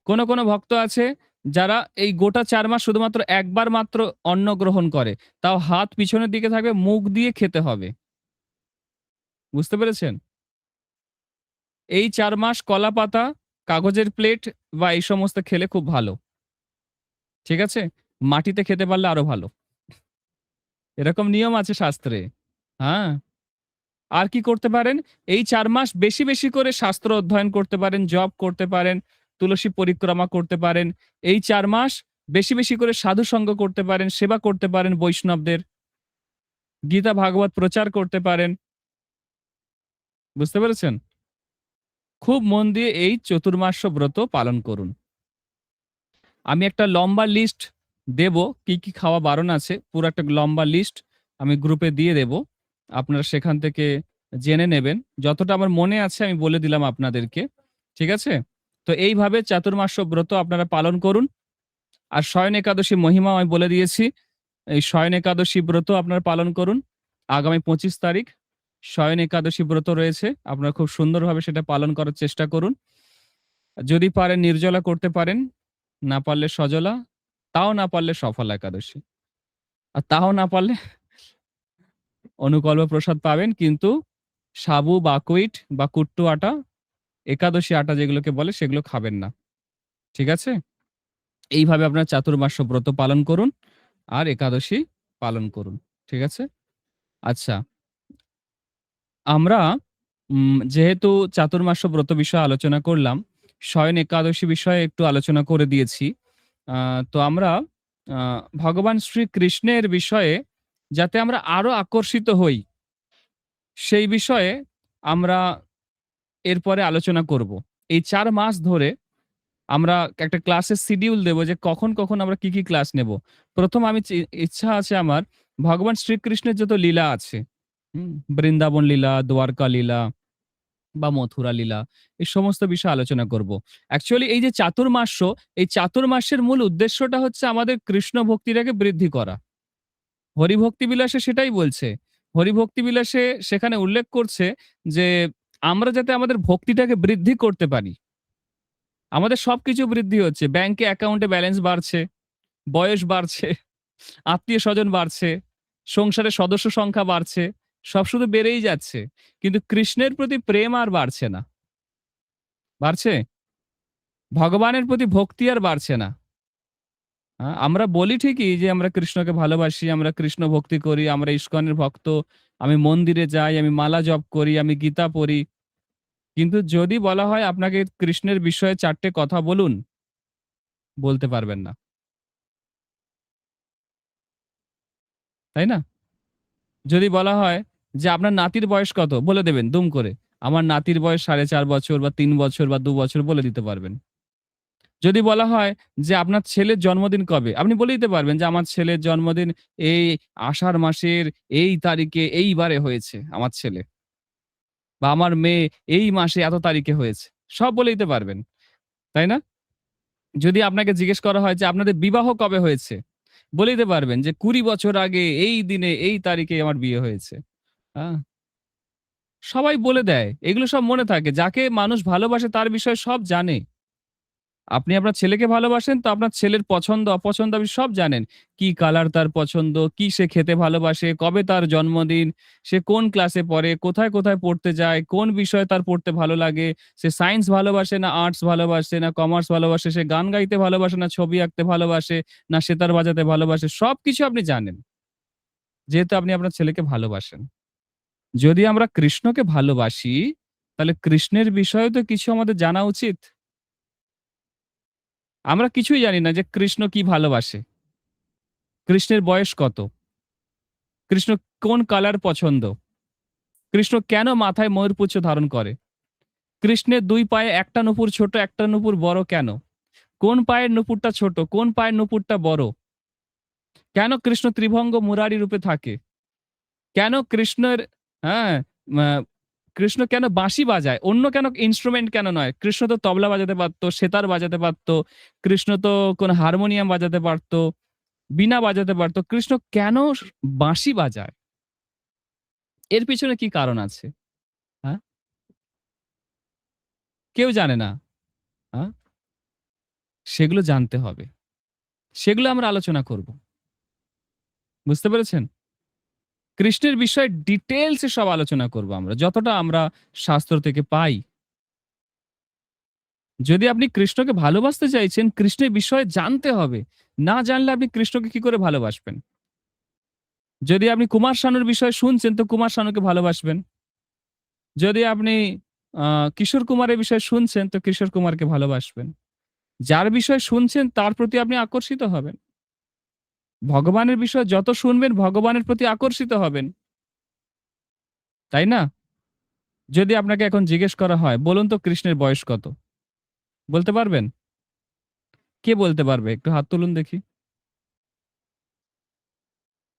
কোন ভক্ত আছে যারা এই গোটা ৪ মাস শুধুমাত্র একবার মাত্র অন্ন গ্রহণ করে। তাও হাত পিছনের দিকে থাকবে, মুখ দিয়ে খেতে হবে। বুঝতে পেরেছেন? এই ৪ মাস কলাপাতা, কাগজের প্লেট বা এই সমস্ত খেলে খুব ভালো। ঠিক আছে? মাটিতে খেতে পারলে আরো ভালো। এরকম নিয়ম আছে শাস্ত্রে। হ্যাঁ? আর কি করতে পারেন? এই ৪ মাস বেশি করে শাস্ত্র অধ্যয়ন করতে পারেন, জপ করতে পারেন, তুলসী পরিক্রমা করতে পারেন। এই ৪ মাস বেশি করে সাধু সঙ্গ করতে পারেন, সেবা করতে পারেন বৈষ্ণবদের। গীতা ভাগবত প্রচার করতে পারেন। বুঝতে পেরেছেন? খুব মন দিয়ে এই চতুর্মাস্য ব্রত পালন করুন। আমি একটা লম্বা লিস্ট দেব, কি খাওয়া বারণ আছে। পুরো একটা লম্বা লিস্ট আমি গ্রুপে দিয়ে দেব। আপনারা সেখান থেকে জেনে নেবেন। যতটা আমার মনে আছে আমি বলে দিলাম আপনাদেরকে। ঠিক আছে? তো এইভাবে চাতুর্মাস্য ব্রত আপনারা পালন করুন। আর শয়ন একাদশী মহিমাও আমি বলে দিয়েছি। এই শয়ন একাদশী ব্রত আপনারা পালন করুন। আগামী ২৫ তারিখ শয়ন একাদশী ব্রত রয়েছে। আপনারা খুব সুন্দরভাবে সেটা পালন করার চেষ্টা করুন। যদি পারেন নির্জলা করতে পারেন, না পারলে সজলা, তাও না পারলে সফলা একাদশী। আর তাও না পারলে অনুকল্প প্রসাদ পাবেন, কিন্তু সাবু, বাকউইট বা কুট্টু আটা, একাদশী আটা যেগুলোকে বলে সেগুলো খাবেন না। ঠিক আছে? এইভাবে আপনার চাতুর্মাস্য ব্রত পালন করুন আর একাদশী পালন করুন। ঠিক আছে? আচ্ছা, আমরা যেহেতু চাতুর্মাস্য ব্রত বিষয়ে আলোচনা করলাম, শয়ন একাদশী বিষয়ে একটু আলোচনা করে দিয়েছি। তো আমরা আ ভগবান শ্রীকৃষ্ণের বিষয়ে যাতে আমরা আরো আকর্ষিত হই, সেই বিষয়ে আমরা এরপরে আলোচনা করব। এই ৪ মাস ধরে আমরা একটা ক্লাসের শিডিউল দেব যে কখন, কখন আমরা কি, কি ক্লাস নেব। ১ম আমি ইচ্ছা আছে আমার ভগবান শ্রীকৃষ্ণের যত লীলা আছে, বৃন্দাবন লীলা, দ্বারকা লীলা বা মথুরা লীলা, এই সমস্ত বিষয়ে আলোচনা করব। অ্যাকচুয়ালি এই যে চাতুর্মাস্য, এই চাতুর্মাস্যের মূল উদ্দেশ্যটা হচ্ছে আমাদের কৃষ্ণ ভক্তিটাকে বৃদ্ধি করা। হরিভক্তি বিলাসে সেটাই বলছে। হরিভক্তি বিলাসে সেখানে উল্লেখ করছে যে আমরা যাতে আমাদের ভক্তিটাকে বৃদ্ধি করতে পারি। আমাদের সবকিছু বৃদ্ধি হচ্ছে। ব্যাংকে অ্যাকাউন্টে ব্যালেন্স বাড়ছে, বয়স বাড়ছে, আত্মীয়স্বজন বাড়ছে, সংসারের সদস্য সংখ্যা বাড়ছে। সব শুধু বেড়েই যাচ্ছে। কিন্তু কৃষ্ণের প্রতি প্রেম আর বাড়ছে না। বাড়ছে? ভগবানের প্রতি ভক্তি আর বাড়ছে না। আমরা বলি ঠিকই যে আমরা কৃষ্ণকে ভালোবাসি, আমরা কৃষ্ণ ভক্তি করি, আমরা ইস্কনের ভক্ত, আমি মন্দিরে যাই, আমি মালা জপ করি, আমি গীতা পড়ি। কিন্তু যদি বলা হয় আপনাকে কৃষ্ণের বিষয়ে ৪ টে কথা বলুন, বলতে পারবেন না। তাই না? যদি বলা হয় যে আপনার নাতির বয়স কত? বলে দেবেন দুম করে। আমার নাতির বয়স ৪.৫ বছর বা ৩ বছর বা ২ বছর বলে দিতে পারবেন। যদি বলা হয় যে আপনার ছেলের জন্মদিন কবে? আপনি বলে দিতে পারবেন যে আমার ছেলের জন্মদিন এই আষাঢ় মাসের এই তারিখে এই বারে হয়েছে আমার ছেলে। বা আমার মেয়ে এই মাসে এত তারিখে হয়েছে। সব বলে দিতে পারবেন। তাই না? যদি আপনাকে জিজ্ঞেস করা হয় যে আপনাদের বিবাহ কবে হয়েছে? বলে দিতে পারবেন যে ২০ বছর আগে এই দিনে এই তারিখে আমার বিয়ে হয়েছে। আ সবাই বলে দেয়। এগুলো সব মনে থাকে। যাকে মানুষ ভালোবাসে তার বিষয়ে সব জানে। আপনি আপনার ছেলেকে ভালোবাসেন তো আপনার ছেলের পছন্দ অপছন্দ আপনি সব জানেন। কি কালার তার পছন্দ, কি সে খেতে ভালোবাসে, কবে তার জন্মদিন, সে কোন ক্লাসে পড়ে, কোথায়, কোথায় পড়তে যায়, কোন বিষয় তার পড়তে ভালো লাগে, সে সায়েন্স ভালোবাসে না আর্টস ভালোবাসে না কমার্স ভালোবাসে, সে গান গাইতে ভালোবাসে না ছবি আঁকতে ভালোবাসে না সেতার বাজাতে ভালোবাসে। সবকিছু আপনি জানেন। যেহেতু আপনি আপনার ছেলেকে ভালোবাসেন। যদি আমরা কৃষ্ণকে ভালোবাসি, তাহলে কৃষ্ণের বিষয়েও তো কিছু আমাদের জানা উচিত। আমরা কিছুই জানি না যে কৃষ্ণ কি ভালোবাসে, কৃষ্ণের বয়স কত, কৃষ্ণ কোন কালার পছন্দ, কৃষ্ণ কেন মাথায় ময়ূরপুচ্ছ ধারণ করে, কৃষ্ণের ২ পায়ে একটা নুপুর ছোট, একটা নুপুর বড় কেন? কোন পায়ের নুপুরটা ছোট, কোন পায়ের নুপুরটা বড়? কেন কৃষ্ণ ত্রিভঙ্গ মুরারি রূপে থাকে? কেন কৃষ্ণের হ্যাঁ, মা কৃষ্ণ কেন বাঁশি বাজায়? অন্য কেন ইন্সট্রুমেন্ট কেন নয়? কৃষ্ণ তো তবলা বাজাতে পারত, সেতার বাজাতে পারত, কৃষ্ণ তো কোন হারমোনিয়াম বাজাতে পারত, বীণা বাজাতে পারত। কৃষ্ণ কেন বাঁশি বাজায়? এর পিছনে কি কারণ আছে? হ্যাঁ? কেউ জানে না। হ্যাঁ? সেগুলো জানতে হবে। সেগুলো আমরা আলোচনা করব। বুঝতে পেরেছেন? কৃষ্ণের বিষয়ে ডিটেইলস এ সব আলোচনা করব আমরা। যতটা আমরা শাস্ত্র থেকে পাই। যদি আপনি কৃষ্ণকে ভালোবাসতে চাইছেন, কৃষ্ণের বিষয়ে জানতে হবে। না জানলে আপনি কৃষ্ণকে কি করে ভালোবাসবেন? যদি আপনি কুমার শানুর বিষয়ে শুনছেন, তো কুমার শানুকে ভালোবাসবেন। যদি আপনি আ কিশোর কুমারের বিষয়ে শুনছেন, তো কিশোর কুমারকে ভালোবাসবেন। যার বিষয়ে শুনছেন তার প্রতি আপনি আকর্ষিত হবেন। ভগবানের বিষয়ে যত শুনবেন ভগবানের প্রতি আকর্ষিত হবেন। তাই না? যদি আপনাকে এখন জিজ্ঞেস করা হয়, বলুন তো কৃষ্ণের বয়স কত? বলতে পারবেন? কে বলতে পারবে? একটু হাত তুলুন দেখি।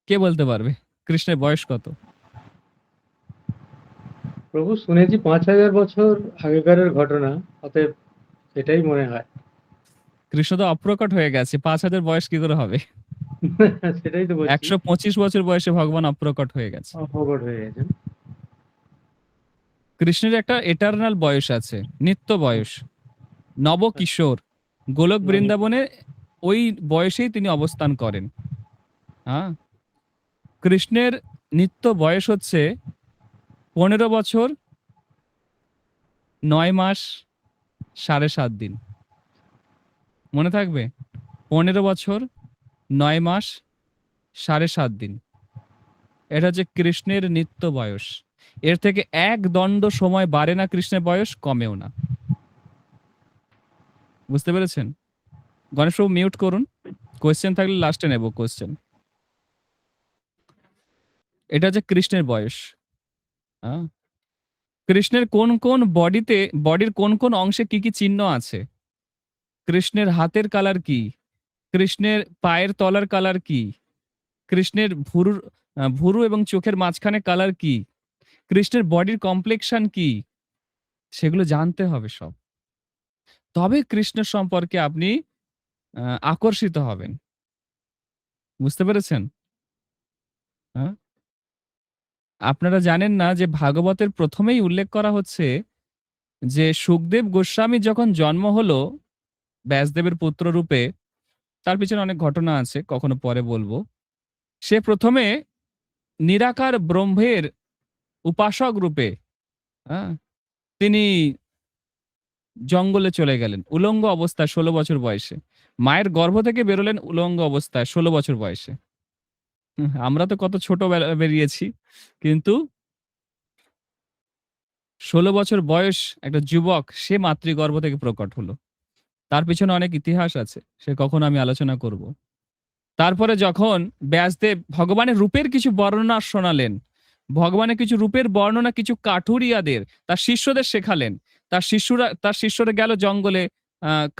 কে বলতে পারবে? কৃষ্ণের বয়স কত? প্রভু শুনেছি ৫,০০০ বছর আগেকারের ঘটনা, অতএব সেটাই মনে হয়। কৃষ্ণ তো অপ্রকট হয়ে গেছে। ৫,০০০ বয়স কি করে হবে? সেটাই তো বলছি, ১২৫ বছর বয়সে ভগবান অপ্রকট হয়ে গেছে। অপ্রকট হয়ে গেছেন। কৃষ্ণের একটা এটার্নাল বয়স আছে, নিত্য বয়স। নবকিশোর। গোলক নব বৃন্দাবনে ওই বয়সেই তিনি অবস্থান করেন। হ্যাঁ? কৃষ্ণের নিত্য বয়স হচ্ছে ১৫ বছর ৯ মাস ৭.৫ দিন। মনে থাকবে? ১৫ বছর ৯ মাস ৭.৫ দিন। এটা হচ্ছে কৃষ্ণের নিত্য বয়স। এর থেকে এক দণ্ড সময় বাড়ে না, কৃষ্ণের বয়স কমেও না। বুঝতে পেরেছেন? গণেশবাবু মিউট করুন, কোয়েশ্চেন থাকলে লাস্টে নেব কোয়েশ্চেন। এটা হচ্ছে কৃষ্ণের বয়স। হ্যাঁ, কৃষ্ণের কোন কোন বডির কোন কোন অংশে কি কি চিহ্ন আছে, কৃষ্ণের হাতের কালার কি, কৃষ্ণের পায়ের তলার কালার কি, কৃষ্ণের ভুরু এবং চোখের মাঝখানে কালার কি, কৃষ্ণের বডির কমপ্লেকশন কি, সেগুলো জানতে হবে সব। তবে কৃষ্ণ সম্পর্কে আপনি আকর্ষিত হবেন। বুঝতে পেরেছেন? হ্যাঁ, আপনারা জানেন না যে ভাগবতের প্রথমেই উল্লেখ করা হচ্ছে যে সুখদেব গোস্বামী যখন জন্ম হলো ব্যাসদেবের পুত্র রূপে, তার পিছনে অনেক ঘটনা আছে, কখনো পরে বলবো। সে প্রথমে নিরাকার ব্রহ্মের উপাসক রূপে হ্যাঁ, তিনি জঙ্গলে চলে গেলেন উলঙ্গ অবস্থায় 16 বছর বয়সে। মায়ের গর্ভ থেকে বেরোলেন উলঙ্গ অবস্থায় 16 বছর বয়সে। আমরা তো কত ছোট বেরিয়েছি, কিন্তু 16 বছর বয়স একটা যুবক, সে মাতৃগর্ভ থেকে প্রকট হলো। তার পিছনে অনেক ইতিহাস আছে, সে কখনো আমি আলোচনা করব। তারপরে যখন ব্যাসদেব ভগবানের রূপের কিছু বর্ণনা শোনালেন, ভগবানের কিছু রূপের বর্ণনা কিছু কাঠুরিয়াদের, তার শিষ্যদের শেখালেন। তার শিষ্যরা গেল জঙ্গলে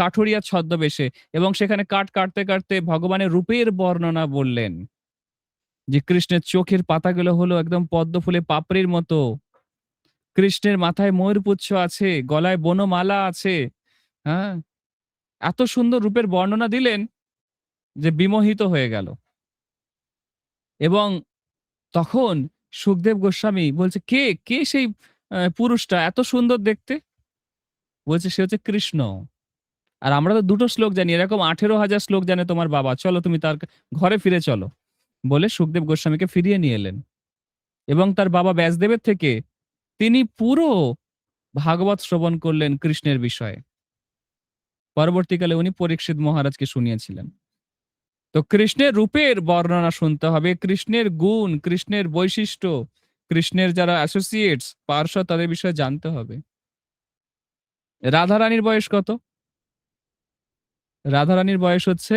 কাঠুরিয়া ছদ্মবেশে, এবং সেখানে কাঠ কাটতে কাটতে ভগবানের রূপের বর্ণনা বললেন। যে কৃষ্ণের চোখের পাতাগুলো হলো একদম পদ্ম ফুলে পাপড়ির মতো, কৃষ্ণের মাথায় ময়ূরপুচ্ছ আছে, গলায় বনমালা আছে। হ্যাঁ, এত সুন্দর রূপের বর্ণনা দিলেন যে বিমোহিত হয়ে গেল। এবং তখন সুখদেব গোস্বামী বলছে, কে কে সেই পুরুষটা এত সুন্দর দেখতে? বলছে সে হচ্ছে কৃষ্ণ। আর আমরা তো দুটো শ্লোক জানি, এরকম 18,000 শ্লোক জানে তোমার বাবা, চলো তুমি তার ঘরে ফিরে চলো, বলে সুখদেব গোস্বামীকে ফিরিয়ে নিয়ে এলেন। এবং তার বাবা ব্যাসদেবের থেকে তিনি পুরো ভাগবত শ্রবণ করলেন কৃষ্ণের বিষয়ে। পরবর্তীকালে উনি পরীক্ষিত মহারাজকে শুনিয়েছিলেন। তো কৃষ্ণের রূপের বর্ণনা শুনতে হবে, কৃষ্ণের গুণ, কৃষ্ণের বৈশিষ্ট্য, কৃষ্ণের যারা অ্যাসোসিয়েটস পার্শ্বদ, তাদের বিষয়ে জানতে হবে। রাধারানীর বয়স কত? রাধারানীর বয়স হচ্ছে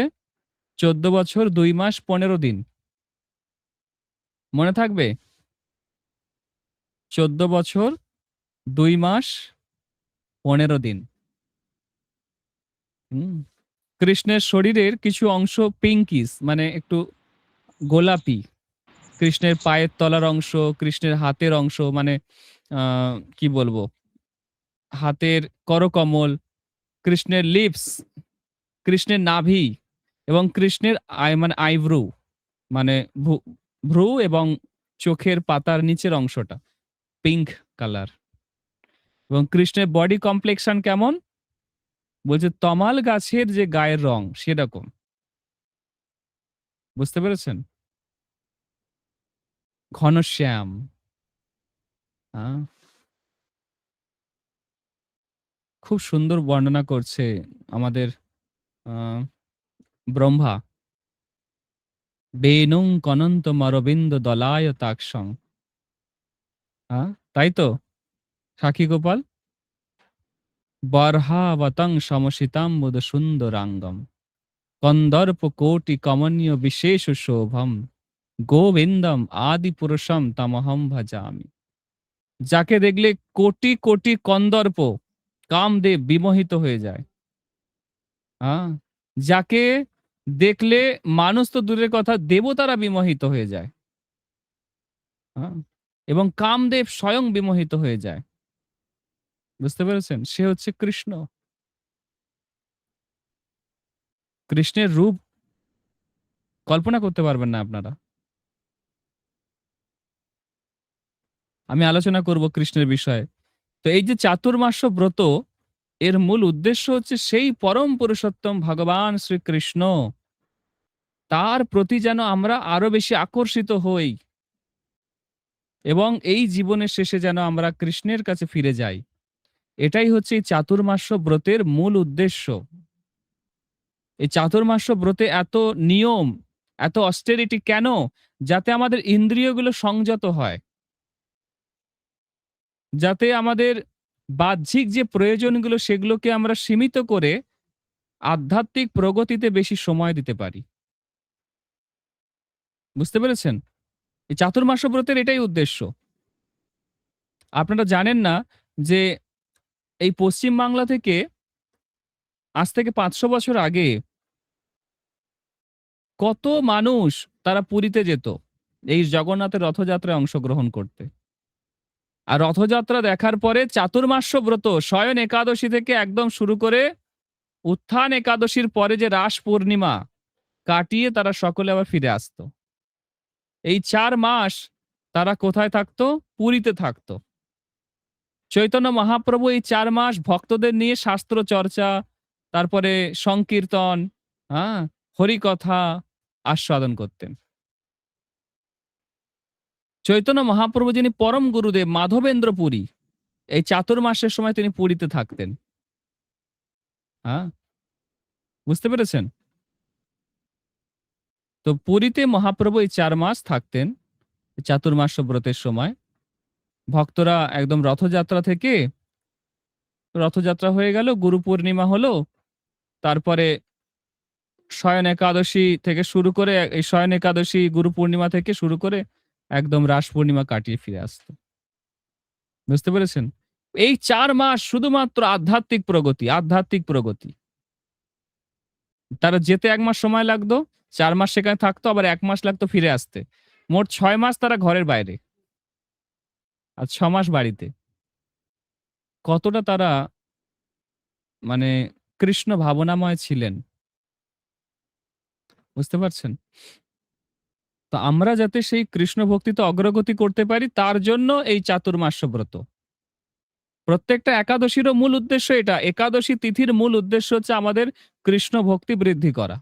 14 বছর 2 মাস 15 দিন। মনে থাকবে? 14 বছর 2 মাস 15 দিন। কৃষ্ণের শরীরের কিছু অংশ পিঙ্কিস, মানে একটু গোলাপি। কৃষ্ণের পায়ের তলার অংশ, কৃষ্ণের হাতের অংশ, মানে কি বলবো, হাতের করকমল, কৃষ্ণের লিপস, কৃষ্ণের নাভি, এবং কৃষ্ণের মানে আইব্রু, মানে ভ্রু এবং চোখের পাতার নিচের অংশটা পিঙ্ক কালার। এবং কৃষ্ণের বডি কমপ্লেকশন কেমন? বলছে তমাল গাছের যে গায়ের রং সেরকম। বুঝতে পেরেছেন? ঘনশ্যাম। হ্যাঁ, খুব সুন্দর বর্ণনা করছে আমাদের ব্রহ্মা। বেনুং কনন্ত মরবিন্দ দলায় তাকসং। হ্যাঁ, তাই তো সাক্ষী গোপাল। বর্হাবতং সমসিতাম্বুদ সুন্দরাঙ্গম কন্দর্প কোটি কমনীয় বিশেষ শোভম গোবিন্দম আদি পুরুষম তমহম ভজামি। যাকে দেখলে কোটি কোটি কন্দর্প কামদেব বিমোহিত হয়ে যায়। হ্যাঁ, যাকে দেখলে মানুষ তো দূরের কথা, দেবতারা বিমোহিত হয়ে যায়। হ্যাঁ, এবং কামদেব স্বয়ং বিমোহিত হয়ে যায়। বুঝতে পেরেছেন? সে হচ্ছে কৃষ্ণ। কৃষ্ণের রূপ কল্পনা করতে পারবেন না আপনারা। আমি আলোচনা করব কৃষ্ণের বিষয়ে। তো এই যে চাতুর্মাস্য ব্রত, এর মূল উদ্দেশ্য হচ্ছে সেই পরম পুরুষোত্তম ভগবান শ্রীকৃষ্ণ, তার প্রতি যেন আমরা আরো বেশি আকর্ষিত হই, এবং এই জীবনের শেষে যেন আমরা কৃষ্ণের কাছে ফিরে যাই। এটাই হচ্ছে এই চাতুর্মাস্য ব্রতের মূল উদ্দেশ্য। এই চাতুর্মাস্য ব্রতে এত নিয়ম, এত অস্টেরিটি কেন? যাতে আমাদের ইন্দ্রিয়গুলো সংযত হয়। যাতে আমাদের বাহ্যিক যে প্রয়োজনগুলো সেগুলোকে আমরা সীমিত করে আধ্যাত্মিক প্রগতিতে বেশি সময় দিতে পারি। বুঝতে পেরেছেন? এই চাতুর্মাস্য ব্রতের এটাই উদ্দেশ্য। আপনারা জানেন না যে এই পশ্চিম বাংলা থেকে আজ থেকে ৫০০ বছর আগে কত মানুষ তারা পুরীতে যেত এই জগন্নাথের রথযাত্রায় অংশগ্রহণ করতে। আর রথযাত্রা দেখার পরে চাতুর্মাস্য ব্রত শয়ন একাদশী থেকে একদম শুরু করে উত্থান একাদশীর পরে যে রাস পূর্ণিমা কাটিয়ে তারা সকলে আবার ফিরে আসতো। এই ৪ মাস তারা কোথায় থাকতো? পুরীতে থাকতো। চৈতন্য মহাপ্রভু এই ৪ মাস ভক্তদের নিয়ে শাস্ত্র চর্চা, তারপরে সংকীর্তন, হ্যাঁ, হরিকথা আস্বাদন করতেন। চৈতন্য মহাপ্রভু যিনি পরম গুরুদেব মাধবেন্দ্র পুরী, এই চাতুর্মাসের সময় তিনি পুরীতে থাকতেন। হ্যাঁ, বুঝতে পেরেছেন? তো পুরীতে মহাপ্রভু এই ৪ মাস থাকতেন চাতুর্মাস্য ব্রতের সময়। ভক্তরা একদম রথযাত্রা থেকে রথযাত্রা হয়ে গেল, গুরু পূর্ণিমা হলো, তারপরে শয়ন একাদশী থেকে শুরু করে এই শয়ন একাদশী গুরু পূর্ণিমা থেকে শুরু করে একদম রাস পূর্ণিমা কাটিয়ে ফিরে আসতো। বুঝতে পেরেছেন? এই ৪ মাস শুধুমাত্র আধ্যাত্মিক প্রগতি, আধ্যাত্মিক প্রগতি। তারা যেতে ১ মাস সময় লাগতো, ৪ মাস সেখানে থাকতো, আবার ১ মাস লাগতো ফিরে আসতে। মোট ৬ মাস তারা ঘরের বাইরে। আর ৬ মাস বাড়িতে। কতটা তারা মানে কৃষ্ণ ভাবনাময় ছিলেন। বুঝতে পারছেন? তো আমরা যাতে সেই কৃষ্ণ ভক্তিতে অগ্রগতি করতে পারি তার জন্য এই চাতুর্মাস্য ব্রত। প্রত্যেকটা একাদশীরও মূল উদ্দেশ্য এটা। একাদশী তিথির মূল উদ্দেশ্য হচ্ছে আমাদের কৃষ্ণ ভক্তি বৃদ্ধি করা।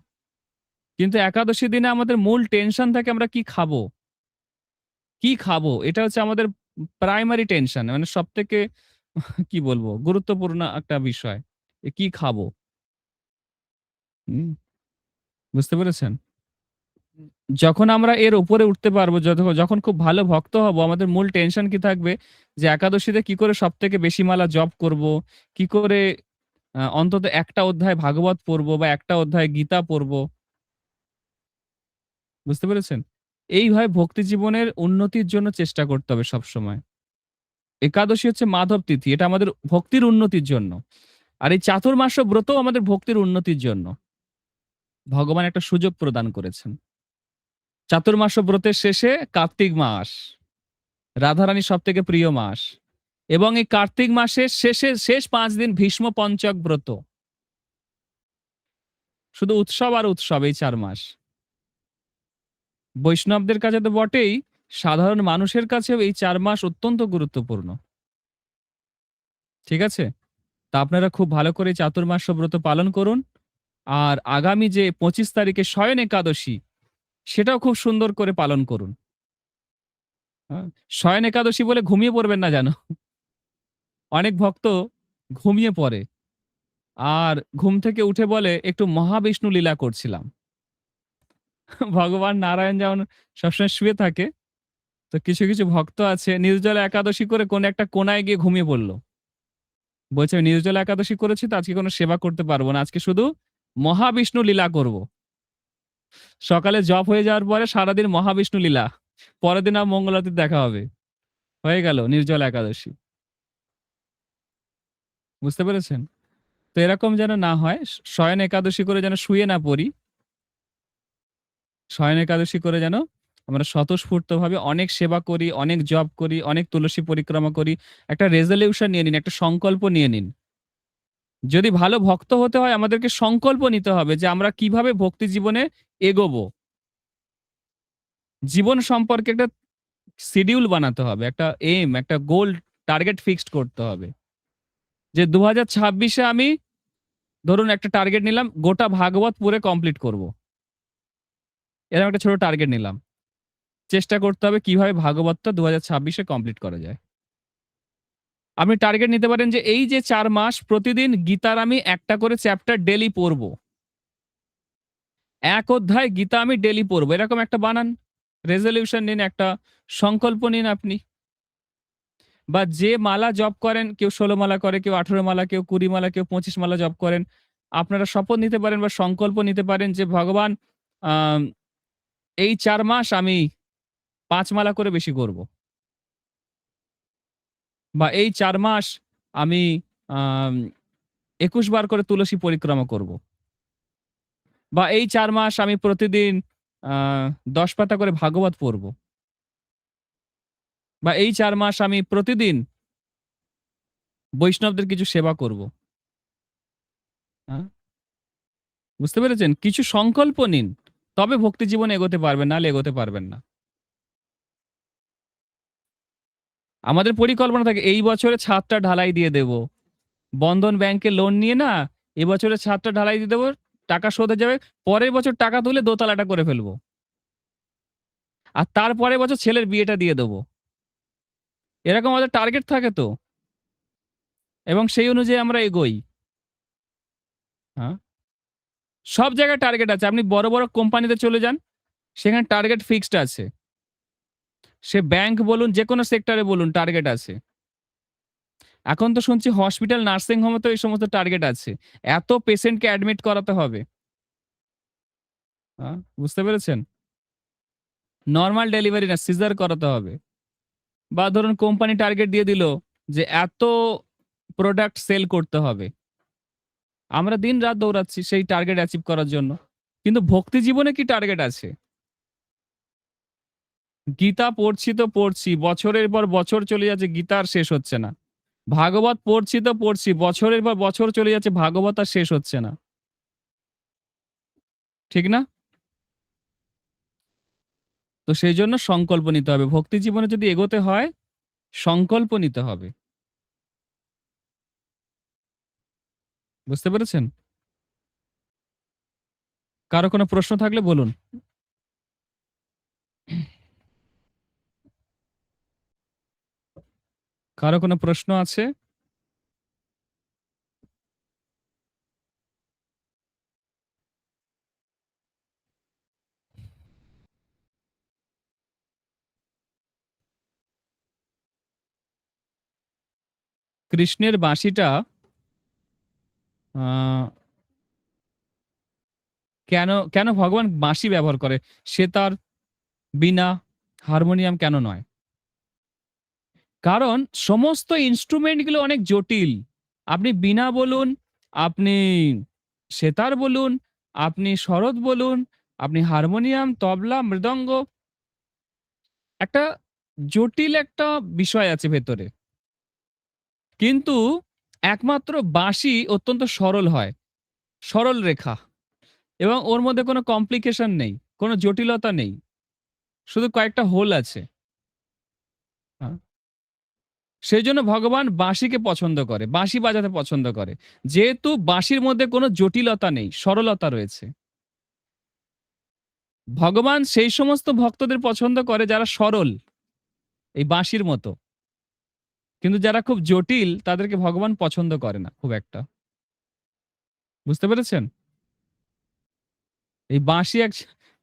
কিন্তু একাদশী দিনে আমাদের মূল টেনশন থাকে আমরা কি খাবো? কি খাবো? এটা হচ্ছে আমাদের প্রাইমারি টেনশন। মানে সবথেকে কি বলবো? গুরুত্বপূর্ণ একটা বিষয়। কি খাবো? হুম, বুঝতে পেরেছেন? যখন আমরা এর উপরে উঠতে পারবো, যখন খুব ভালো ভক্ত হব, আমাদের মূল টেনশন কি থাকবে? যে একাদশীতে কি করে সবথেকে বেশি মালা জপ করব? কি করে অন্তত একটা অধ্যায় ভাগবত পড়বো বা একটা অধ্যায় গীতা পড়বো। বুঝতে পেরেছেন? এইভাবে ভক্তি জীবনের উন্নতির জন্য চেষ্টা করতে হবে সবসময়। একাদশী হচ্ছে মাধব তিথি। এটা আমাদের ভক্তির উন্নতির জন্য। আর এই চাতুর্মাস্য ব্রতও আমাদের ভক্তির উন্নতির জন্য। ভগবান একটা সুযোগ প্রদান করেছেন। চাতুর্মাস্য ব্রতের শেষে কার্তিক মাস। রাধারানীর সবথেকে প্রিয় মাস। এবং এই কার্তিক মাসের শেষ ৫ দিন ভীষ্ম পঞ্চক ব্রত। শুধু উৎসব আর উৎসব এই ৪ মাস। বৈষ্ণবদের কাছে তো বটেই, সাধারণ মানুষের কাছেও এই ৪ মাস অত্যন্ত গুরুত্বপূর্ণ। ঠিক আছে? তা আপনারা খুব ভালো করে চাতুর্মাস্য ব্রত পালন করুন। আর আগামী যে ২৫ তারিখে শয়ন একাদশী, সেটাও খুব সুন্দর করে পালন করুন। হ্যাঁ? শয়ন একাদশী বলে ঘুমিয়ে পড়বেন না যেন। অনেক ভক্ত ঘুমিয়ে পড়ে। আর ঘুম থেকে উঠে বলে একটু মহাবিষ্ণু লীলা করছিলাম। ভগবান নারায়ণ যেমন সবসময় শুয়ে থাকে, তো কিছু, কিছু ভক্ত আছে নির্জলা একাদশী করে কোন একটা কোনায় গিয়ে ঘুমিয়ে পড়ল। বলছে আমি নির্জলা একাদশী করেছি তো আজকে কোন সেবা করতে পারবো না। আজকে শুধু মহাবিষ্ণু লীলা করব। সকালে জপ হয়ে যাওয়ার পরে সারাদিন মহাবিষ্ণু লীলা। পরের দিন আর মঙ্গলারতিতে দেখা হবে। হয়ে গেল নির্জলা একাদশী। বুঝতে পেরেছেন? তো এরকম যেন না হয়। শয়ন একাদশী করে যেন শুয়ে না পড়ি। শয়ন একাদশী করে যেন আমরা স্বতঃস্ফূর্তভাবে অনেক সেবা করি, অনেক জপ করি, অনেক তুলসী পরিক্রমা করি। একটা রেজোলিউশন নিয়ে নিন, একটা সংকল্প নিয়ে নিন। যদি ভালো ভক্ত হতে হয় আমাদেরকে সংকল্প নিতে হবে যে আমরা কিভাবে ভক্তি জীবনে এগোবো। জীবন সম্পর্কে একটা শিডিউল বানাতে হবে। একটা এইম, একটা গোল, টার্গেট ফিক্সড করতে হবে। যে ২০২৬ এ আমি ধরুন একটা টার্গেট নিলাম, গোটা ভাগবত পুরে কমপ্লিট করব। এরকম একটা ছোট টার্গেট নিলাম। চেষ্টা করতে হবে কিভাবে ভাগবতটা ২০২৬ এ কমপ্লিট করা যায়। আপনি টার্গেট নিতে পারেন যে এই যে ৪ মাস প্রতিদিন গীতার আমি একটা করে চ্যাপ্টার ডেইলি পড়ব। 1 অধ্যায় গীতা আমি ডেইলি পড়বো। এরকম একটা বানান। রেজোলিউশন নিন, একটা সংকল্প নিন আপনি। বা যে মালা জপ করেন, কেউ 16 মালা করে, কেউ 18 মালা, কেউ 20 মালা, কেউ 25 মালা জপ করেন। আপনারা শপথ নিতে পারেন বা সংকল্প নিতে পারেন যে ভগবান আম এই 4 মাস আমি 5 মালা করে বেশি করব। বা এই 4 মাস আমি আম 21 বার করে তুলসী পরিক্রমা করব। বা এই 4 মাস আমি প্রতিদিন আ 10 পাতা করে ভাগবত পড়ব। বা এই 4 মাস আমি প্রতিদিন বৈষ্ণবদের কিছু সেবা করব। হ্যাঁ? বুঝতে পেরেছেন? কিছু সংকল্প নিন। তবে ভক্তি জীবনে এগোতে পারবেন, নাহলে এগোতে পারবেন না। আমাদের পরিকল্পনা থাকে এই বছরে ছাদটা ঢালাই দিয়ে দেব। বন্ধন ব্যাংকে লোন নিয়ে না এবছরে ছাদটা ঢালাই দিয়ে দেব, টাকা শোধ হয়ে যাবে। পরের বছর টাকা তুলে দোতলাটা করে ফেলবো। আর তার পরের বছর ছেলের বিয়েটা দিয়ে দেব। এরকম আমাদের টার্গেট থাকে তো। এবং সেই অনুযায়ী আমরা এগোই। হ্যাঁ? সব জায়গায় টার্গেট আছে। আপনি বড়, বড় কোম্পানিতে চলে যান, সেখানে টার্গেট ফিক্সড আছে। সে ব্যাংক বলুন, যেকোনো সেক্টরে বলুন টার্গেট আছে। এখন তো শুনছি হসপিটাল, নার্সিং হোমেতেও এই সমস্ত টার্গেট আছে। এত পেশেন্টকে অ্যাডমিট করাতে হবে। বুঝতে পেরেছেন? নরমাল ডেলিভারি না, সিজার করাতে হবে। বা ধরুন কোম্পানি টার্গেট দিয়ে দিল যে এত প্রোডাক্ট সেল করতে হবে। আমরা দিন-রাত দৌড়াচ্ছি সেই টার্গেট অ্যাচিভ করার জন্য। কিন্তু ভক্তি জীবনে কি টার্গেট আছে? গীতা পড়ছি তো পড়ছি, বছরের পর বছর চলে যাচ্ছে, গীতা আর শেষ হচ্ছে না। ভাগবত পড়ছি তো পড়ছি, বছরের পর বছর চলে যাচ্ছে, ভাগবত আর শেষ হচ্ছে না। ঠিক না? তো সেই জন্য সংকল্প নিতে হবে। ভক্তি জীবনে যদি এগোতে হয়, সংকল্প নিতে হবে। বুঝতে পেরেছেন? কারো কোনো প্রশ্ন থাকলে বলুন। কারো কোনো প্রশ্ন আছে? কৃষ্ণের বাঁশিটা আ কেন ভগবান বাঁশি ব্যবহার করে? সেতার, বীণা, হারমোনিয়াম কেন নয়? কারণ সমস্ত ইন্সট্রুমেন্ট গুলো অনেক জটিল। আপনি বীণা বলুন, আপনি সেতার বলুন, আপনি সরোদ বলুন, আপনি হারমোনিয়াম, তবলা, মৃদঙ্গ, একটা জটিল একটা বিষয় আছে ভেতরে। কিন্তু একমাত্র বাঁশি অত্যন্ত সরল হয়। সরল রেখা এবং ওর মধ্যে কোনো কমপ্লিকেশন নেই, কোনো জটিলতা নেই। শুধু কয়েকটা হোল আছে। আ সেইজন্য ভগবান বাঁশিকে পছন্দ করে। বাঁশি বাজাতে পছন্দ করে। যেহেতু বাঁশির মধ্যে কোনো জটিলতা নেই, সরলতা রয়েছে। ভগবান সেই সমস্ত ভক্তদের পছন্দ করে যারা সরল, এই বাঁশির মতো। কিন্তু যারা খুব জটিল তাদেরকে ভগবান পছন্দ করে না খুব একটা। বুঝতে পেরেছেন? এই বাঁশি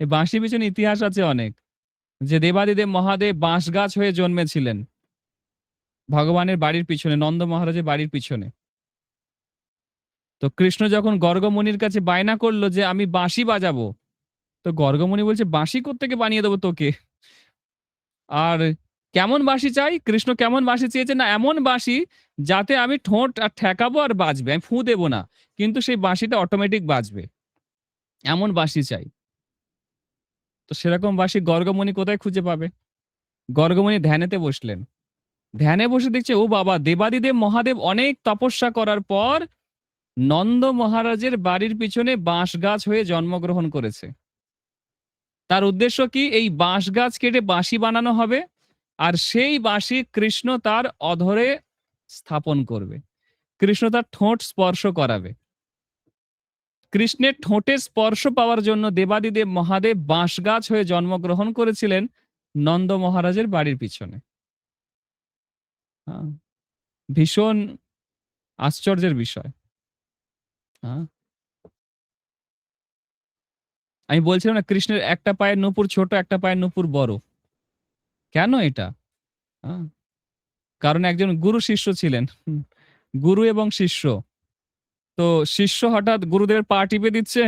এই বাঁশির পেছনে ইতিহাস আছে অনেক। যে দেবাদিদেব মহাদেব বাঁশ গাছ হয়ে জন্মেছিলেন। ভগবানের বাড়ির পিছনে, নন্দ মহারাজের বাড়ির পিছনে। তো কৃষ্ণ যখন গর্গমুনির কাছে বায়না করল যে আমি বাঁশি বাজাবো। তো গর্গমুনি বলছে, "বাঁশি কোত্থেকে বানিয়ে দেবো তোকে? আর কেমন বাঁশি চাই?" কৃষ্ণ কেমন বাঁশি চেয়েছে? না এমন বাঁশি যাতে আমি ঠোঁট আর ঠেকাবো আর বাজবে। আমি ফুঁ দেব না। কিন্তু সেই বাঁশিটা অটোমেটিক বাজবে। এমন বাঁশি চাই। তো সেরকম বাঁশি গর্গমুনি কোথায় খুঁজে পাবে? গর্গমুনি ধ্যানেতে বসলেন। ধ্যানে বসে দেখছে ও বাবা! দেবাদিদেব মহাদেব অনেক তপস্যা করার পর নন্দ মহারাজের বাড়ির পিছনে বাঁশ গাছ হয়ে জন্মগ্রহণ করেছে। তার উদ্দেশ্য কি? এই বাঁশ গাছ কেটে বাঁশি বানানো হবে। আর সেই বাঁশি কৃষ্ণ তার অধরে স্থাপন করবে। কৃষ্ণ তার ঠোঁট স্পর্শ করাবে। কৃষ্ণের ঠোঁটের স্পর্শ পাওয়ার জন্য দেবাদিদেব মহাদেব বাঁশ গাছ হয়ে জন্মগ্রহণ করেছিলেন নন্দ মহারাজের বাড়ির পিছনে। আ ভীষণ আশ্চর্যের বিষয়। আ আমি বলছিলাম না কৃষ্ণের একটা পায়ের নূপুর ছোট, একটা পায়ের নূপুর বড়। কেন এটা? হ্যাঁ, কারণ একজন গুরু শিষ্য ছিলেন। গুরু এবং শিষ্য। তো শিষ্য হঠাৎ গুরুদেবের পা টিপে দিচ্ছে,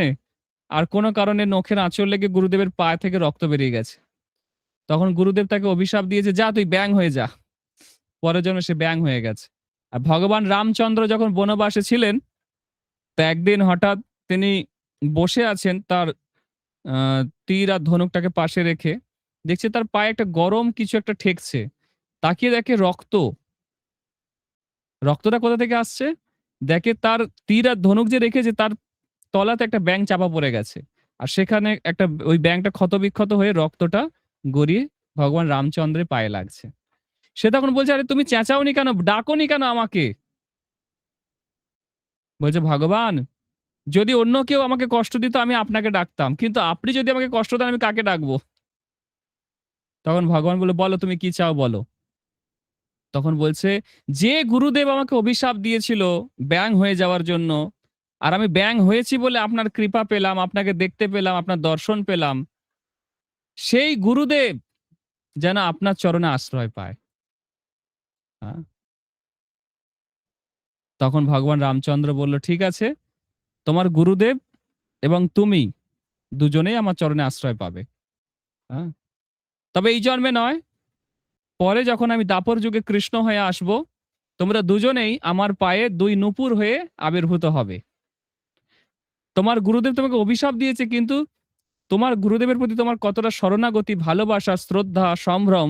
আর কোনো কারণে নখের আঁচড় লেগে গুরুদেবের পা থেকে রক্ত বেরিয়ে গেছে। তখন গুরুদেব তাকে অভিশাপ দিয়েছে, যা তুই ব্যাঙ হয়ে যা। পরের জন্য সে ব্যাঙ হয়ে গেছে। আর ভগবান রামচন্দ্র যখন বনবাসে ছিলেন, তো একদিন হঠাৎ তিনি বসে আছেন, তার তীর আর ধনুকটাকে পাশে রেখে দেখছে তার পায়ে একটা গরম কিছু একটা ঠেকছে। তাকিয়ে দেখে রক্ত। রক্তটা কোথা থেকে আসছে? দেখে তার তীর আর ধনুক যে রেখেছে তার তলাতে একটা ব্যাঙ চাপা পড়ে গেছে। আর সেখানে একটা ওই ব্যাঙটা ক্ষতবিক্ষত হয়ে রক্তটা গড়িয়ে ভগবান রামচন্দ্রের পায়ে লাগছে। সে তখন বলছে, আরে তুমি চেঁচাওনি কেন, ডাকোনি কেন আমাকে? বলছে, ভগবান, যদি অন্য কেউ আমাকে কষ্ট দিত আমি আপনাকে ডাকতাম, কিন্তু আপনি যদি আমাকে কষ্ট দেন আমি কাকে ডাকবো? তখন ভগবান বলে, বলো তুমি কি চাও বলো। তখন বলছে, যে গুরুদেব আমাকে অভিশাপ দিয়েছিল ব্যাঙ হয়ে যাওয়ার জন্য, আর আমি ব্যাঙ হয়েছি বলে আপনার কৃপা পেলাম, আপনাকে দেখতে পেলাম, আপনার দর্শন পেলাম, সেই গুরুদেব যেন আপনার চরণে আশ্রয় পায়। হ্যাঁ? তখন ভগবান রামচন্দ্র বলল, ঠিক আছে, তোমার গুরুদেব এবং তুমি দুজনেই আমার চরণে আশ্রয় পাবে। হ্যাঁ? তবে এই জন্মে নয়, পরে যখন আমি দাপর যুগে কৃষ্ণ হয়ে আসব, তোমরা দুজনেই আমার পায়ে দুই নূপুর হয়ে আবির্ভূত হবে। তোমার গুরুদেব তোমাকে অভিশাপ দিয়েছে, কিন্তু তোমার গুরুদেবের প্রতি তোমার কতটা শরণাগতি, ভালোবাসা, শ্রদ্ধা, সম্ভ্রম,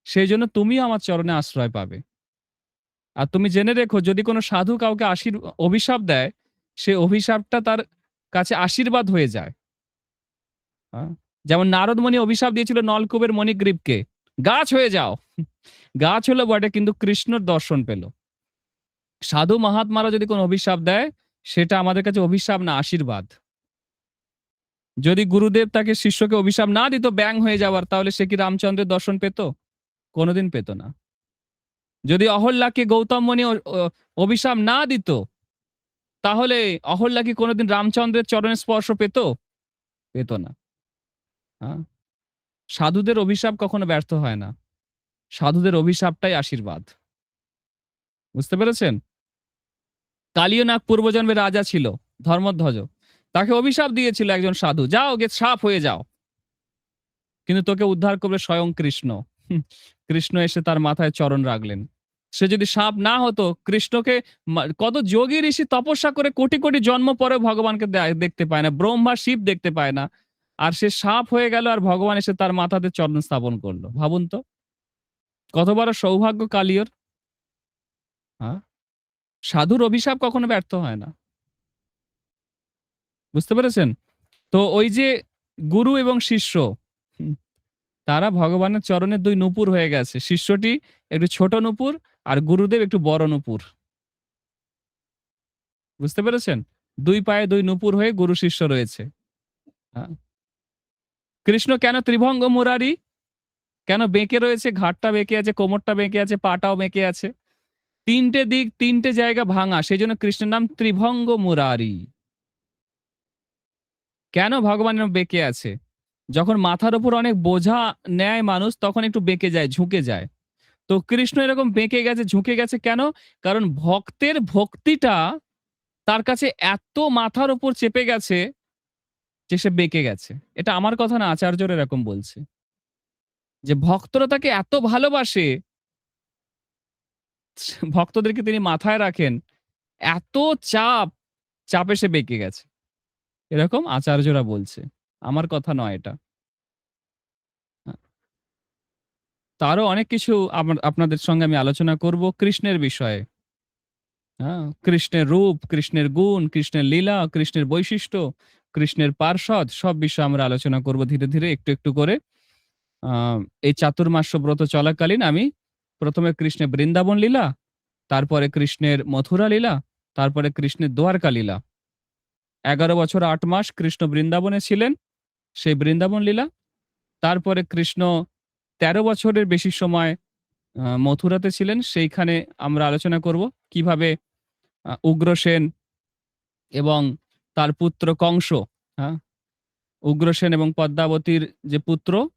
সেই জন্য তুমিও আমার চরণে আশ্রয় পাবে। আর তুমি জেনে রেখো, যদি কোনো সাধু কাউকে অভিশাপ দেয়, সে অভিশাপটা তার কাছে আশীর্বাদ হয়ে যায়। হ্যাঁ? যেমন নারদমণি অভিশাপ দিয়েছিল নলকূপের মণিগ্রীবকে, গাছ হয়ে যাও। গাছ হলো বটে, কিন্তু কৃষ্ণর দর্শন পেল। সাধু মহাত্মারা যদি কোনো অভিশাপ দেয়, সেটা আমাদের কাছে অভিশাপ না, আশীর্বাদ। যদি গুরুদেব তাকে শিষ্যকে অভিশাপ না দিত ব্যাঙ হয়ে যাওয়ার, তাহলে সে কি রামচন্দ্রের দর্শন পেত? কোনোদিন পেত না। যদি অহল্যাকে গৌতম মুনি অভিশাপ না দিত, তাহলে অহল্যা কি কোনোদিন রামচন্দ্রের চরণের স্পর্শ পেত? পেত না। হ্যাঁ? সাধুদের অভিশাপ কখনো ব্যর্থ হয় না। সাধুদের অভিশাপটাই আশীর্বাদ। বুঝতে পেরেছেন? কালিয়নাগ পূর্বজন্মে রাজা ছিল, ধর্মধ্বজ। তাকে অভিশাপ দিয়েছিল একজন সাধু, যাও গে সাপ হয়ে যাও। কিন্তু তোকে উদ্ধার করবে স্বয়ং কৃষ্ণ। কৃষ্ণ এসে তার মাথায় চরণ রাখলেন। সে যদি সাপ না হতো, কৃষ্ণকে কত যোগী ঋষি তপস্যা করে কোটি কোটি জন্ম পরে ভগবানকে দেখতে পায় না, ব্রহ্মা শিব দেখতে পায় না, আর সে সাপ হয়ে গেল, আর ভগবান এসে তার মাথাতে চরণ স্থাপন করলো। ভাবুন তো, কত বড় সৌভাগ্য কালিয়র। হ্যাঁ? সাধুর অভিশাপ কখনো ব্যর্থ হয় না। বুঝতে পেরেছেন? তো ওই যে গুরু এবং শিষ্য, তারা ভগবানের চরণের দুই নূপুর হয়ে গেছে। শিষ্যটি একটু ছোট নূপুর, আর গুরুদেব একটু বড় নূপুর। বুঝতে পেরেছেন? দুই পায়ে দুই নূপুর হয়ে গুরু শিষ্য রয়েছে। হ্যাঁ? কৃষ্ণ কেন ত্রিভঙ্গ মুরারি? কেন বেঁকে রয়েছে? ঘাটটা বেঁকে আছে, কোমরটা বেঁকে আছে, পাটাও বেঁকে আছে। তিনটে দিক, তিনটে জায়গা ভাঙা, সেই জন্য কৃষ্ণের নাম ত্রিভঙ্গ মুরারি। কেন ভগবান বেঁকে আছে? যখন মাথার উপর অনেক বোঝা নেয় মানুষ, তখন একটু বেঁকে যায়, ঝুঁকে যায়। তো কৃষ্ণ এরকম বেঁকে গেছে, ঝুঁকে গেছে কেন? কারণ ভক্তের ভক্তিটা তার কাছে এত মাথার উপর চেপে গেছে যে সে বেঁকে গেছে। এটা আমার কথা না, আচার্যরা এরকম বলছে যে ভক্তরা তাকে এত ভালোবাসে, ভক্তদেরকে তিনি মাথায় রাখেন, এত চাপ, চাপে সে বেঁকে গেছে। এরকম আচার্যরা বলছে, আমার কথা নয় এটা। তারও অনেক কিছু আপনাদের সঙ্গে আমি আলোচনা করব কৃষ্ণের বিষয়ে। হ্যাঁ? কৃষ্ণের রূপ, কৃষ্ণের গুণ, কৃষ্ণের লীলা, কৃষ্ণের বৈশিষ্ট্য, কৃষ্ণের পার্ষদ, সব বিষয়ে আমরা আলোচনা করব ধীরে ধীরে, একটু একটু করে। এই চাতুর্মাস্য ব্রত চলাকালীন আমি প্রথমে কৃষ্ণের বৃন্দাবন লীলা, তারপরে কৃষ্ণের মথুরা লীলা, তারপরে কৃষ্ণের দ্বারকা লীলা। 11 বছর 8 মাস কৃষ্ণ বৃন্দাবনে ছিলেন, সেই বৃন্দাবন লীলা। তারপরে কৃষ্ণ 13 বছরের বেশি সময় মথুরাতে ছিলেন, সেইখানে আমরা আলোচনা করব কিভাবে উগ্রসেন এবং তার পুত্র কংস, হ্যাঁ, উগ্রসেন এবং পদ্মাবতীর যে পুত্র,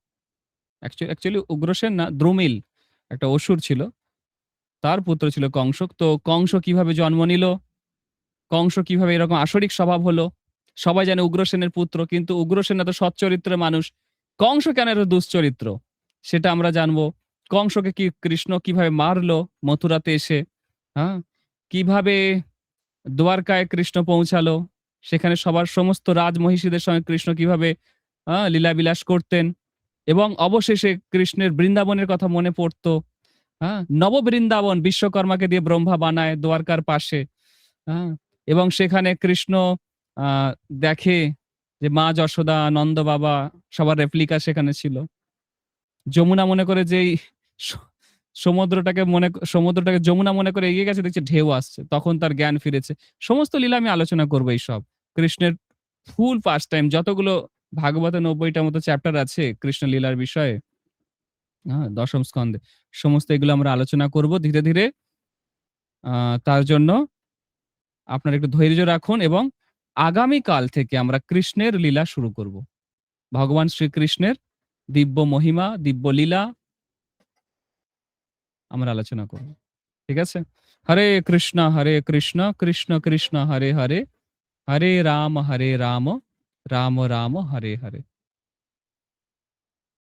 অ্যাকচুয়ালি উগ্রসেন না, দ্রুমিল একটা অসুর ছিল, তার পুত্র ছিল কংস। তো কংস কিভাবে জন্ম নিল, কংস কিভাবে এরকম আসরিক স্বভাব হলো, সবাই জানে উগ্রসেনের পুত্র, কিন্তু উগ্রসেন এত সৎ চরিত্রের মানুষ, কংস কেন এত দুশ্চরিত্র সেটা আমরা জানবো। কংসকে কি কৃষ্ণ কিভাবে মারলো মথুরাতে এসে, হ্যাঁ, কিভাবে দ্বারকায় কৃষ্ণ পৌঁছালো, সেখানে সবার সমস্ত রাজমহিষীদের সঙ্গে কৃষ্ণ কিভাবে লীলাবিলাস করতেন, এবং অবশেষে কৃষ্ণের বৃন্দাবনের কথা মনে পড়তো। হ্যাঁ, নববৃন্দাবন বিশ্বকর্মাকে দিয়ে ব্রহ্মা বানায় দ্বারকার পাশে। হ্যাঁ, এবং সেখানে কৃষ্ণ আহ দেখে যে মা যশোদা, নন্দ বাবা সবার রেপ্লিকা সেখানে ছিল। যমুনা মনে করে যে এই স- সমুদ্রটাকে যমুনা মনে করে এগিয়ে গেছে, দেখছে ঢেউ আসছে, তখন তার জ্ঞান ফিরেছে। সমস্ত লীলা আমি আলোচনা করবো এইসব কৃষ্ণের ফুল পাস্ট টাইম, যতগুলো ভাগবতে 90টা মতো চ্যাপ্টার আছে কৃষ্ণ লীলার বিষয়ে, হ্যাঁ, দশম স্কন্ধে, সমস্ত এগুলো আমরা আলোচনা করব ধীরে ধীরে। তার জন্য আপনারা একটু ধৈর্য রাখুন, এবং আগামীকাল থেকে আমরা কৃষ্ণের লীলা শুরু করব। ভগবান শ্রীকৃষ্ণের দিব্য মহিমা, দিব্য লীলা আমরা আলোচনা করব। ঠিক আছে? হরে কৃষ্ণ কৃষ্ণ কৃষ্ণ হরে হরে, হরে রাম রাম রাম হরে হরে।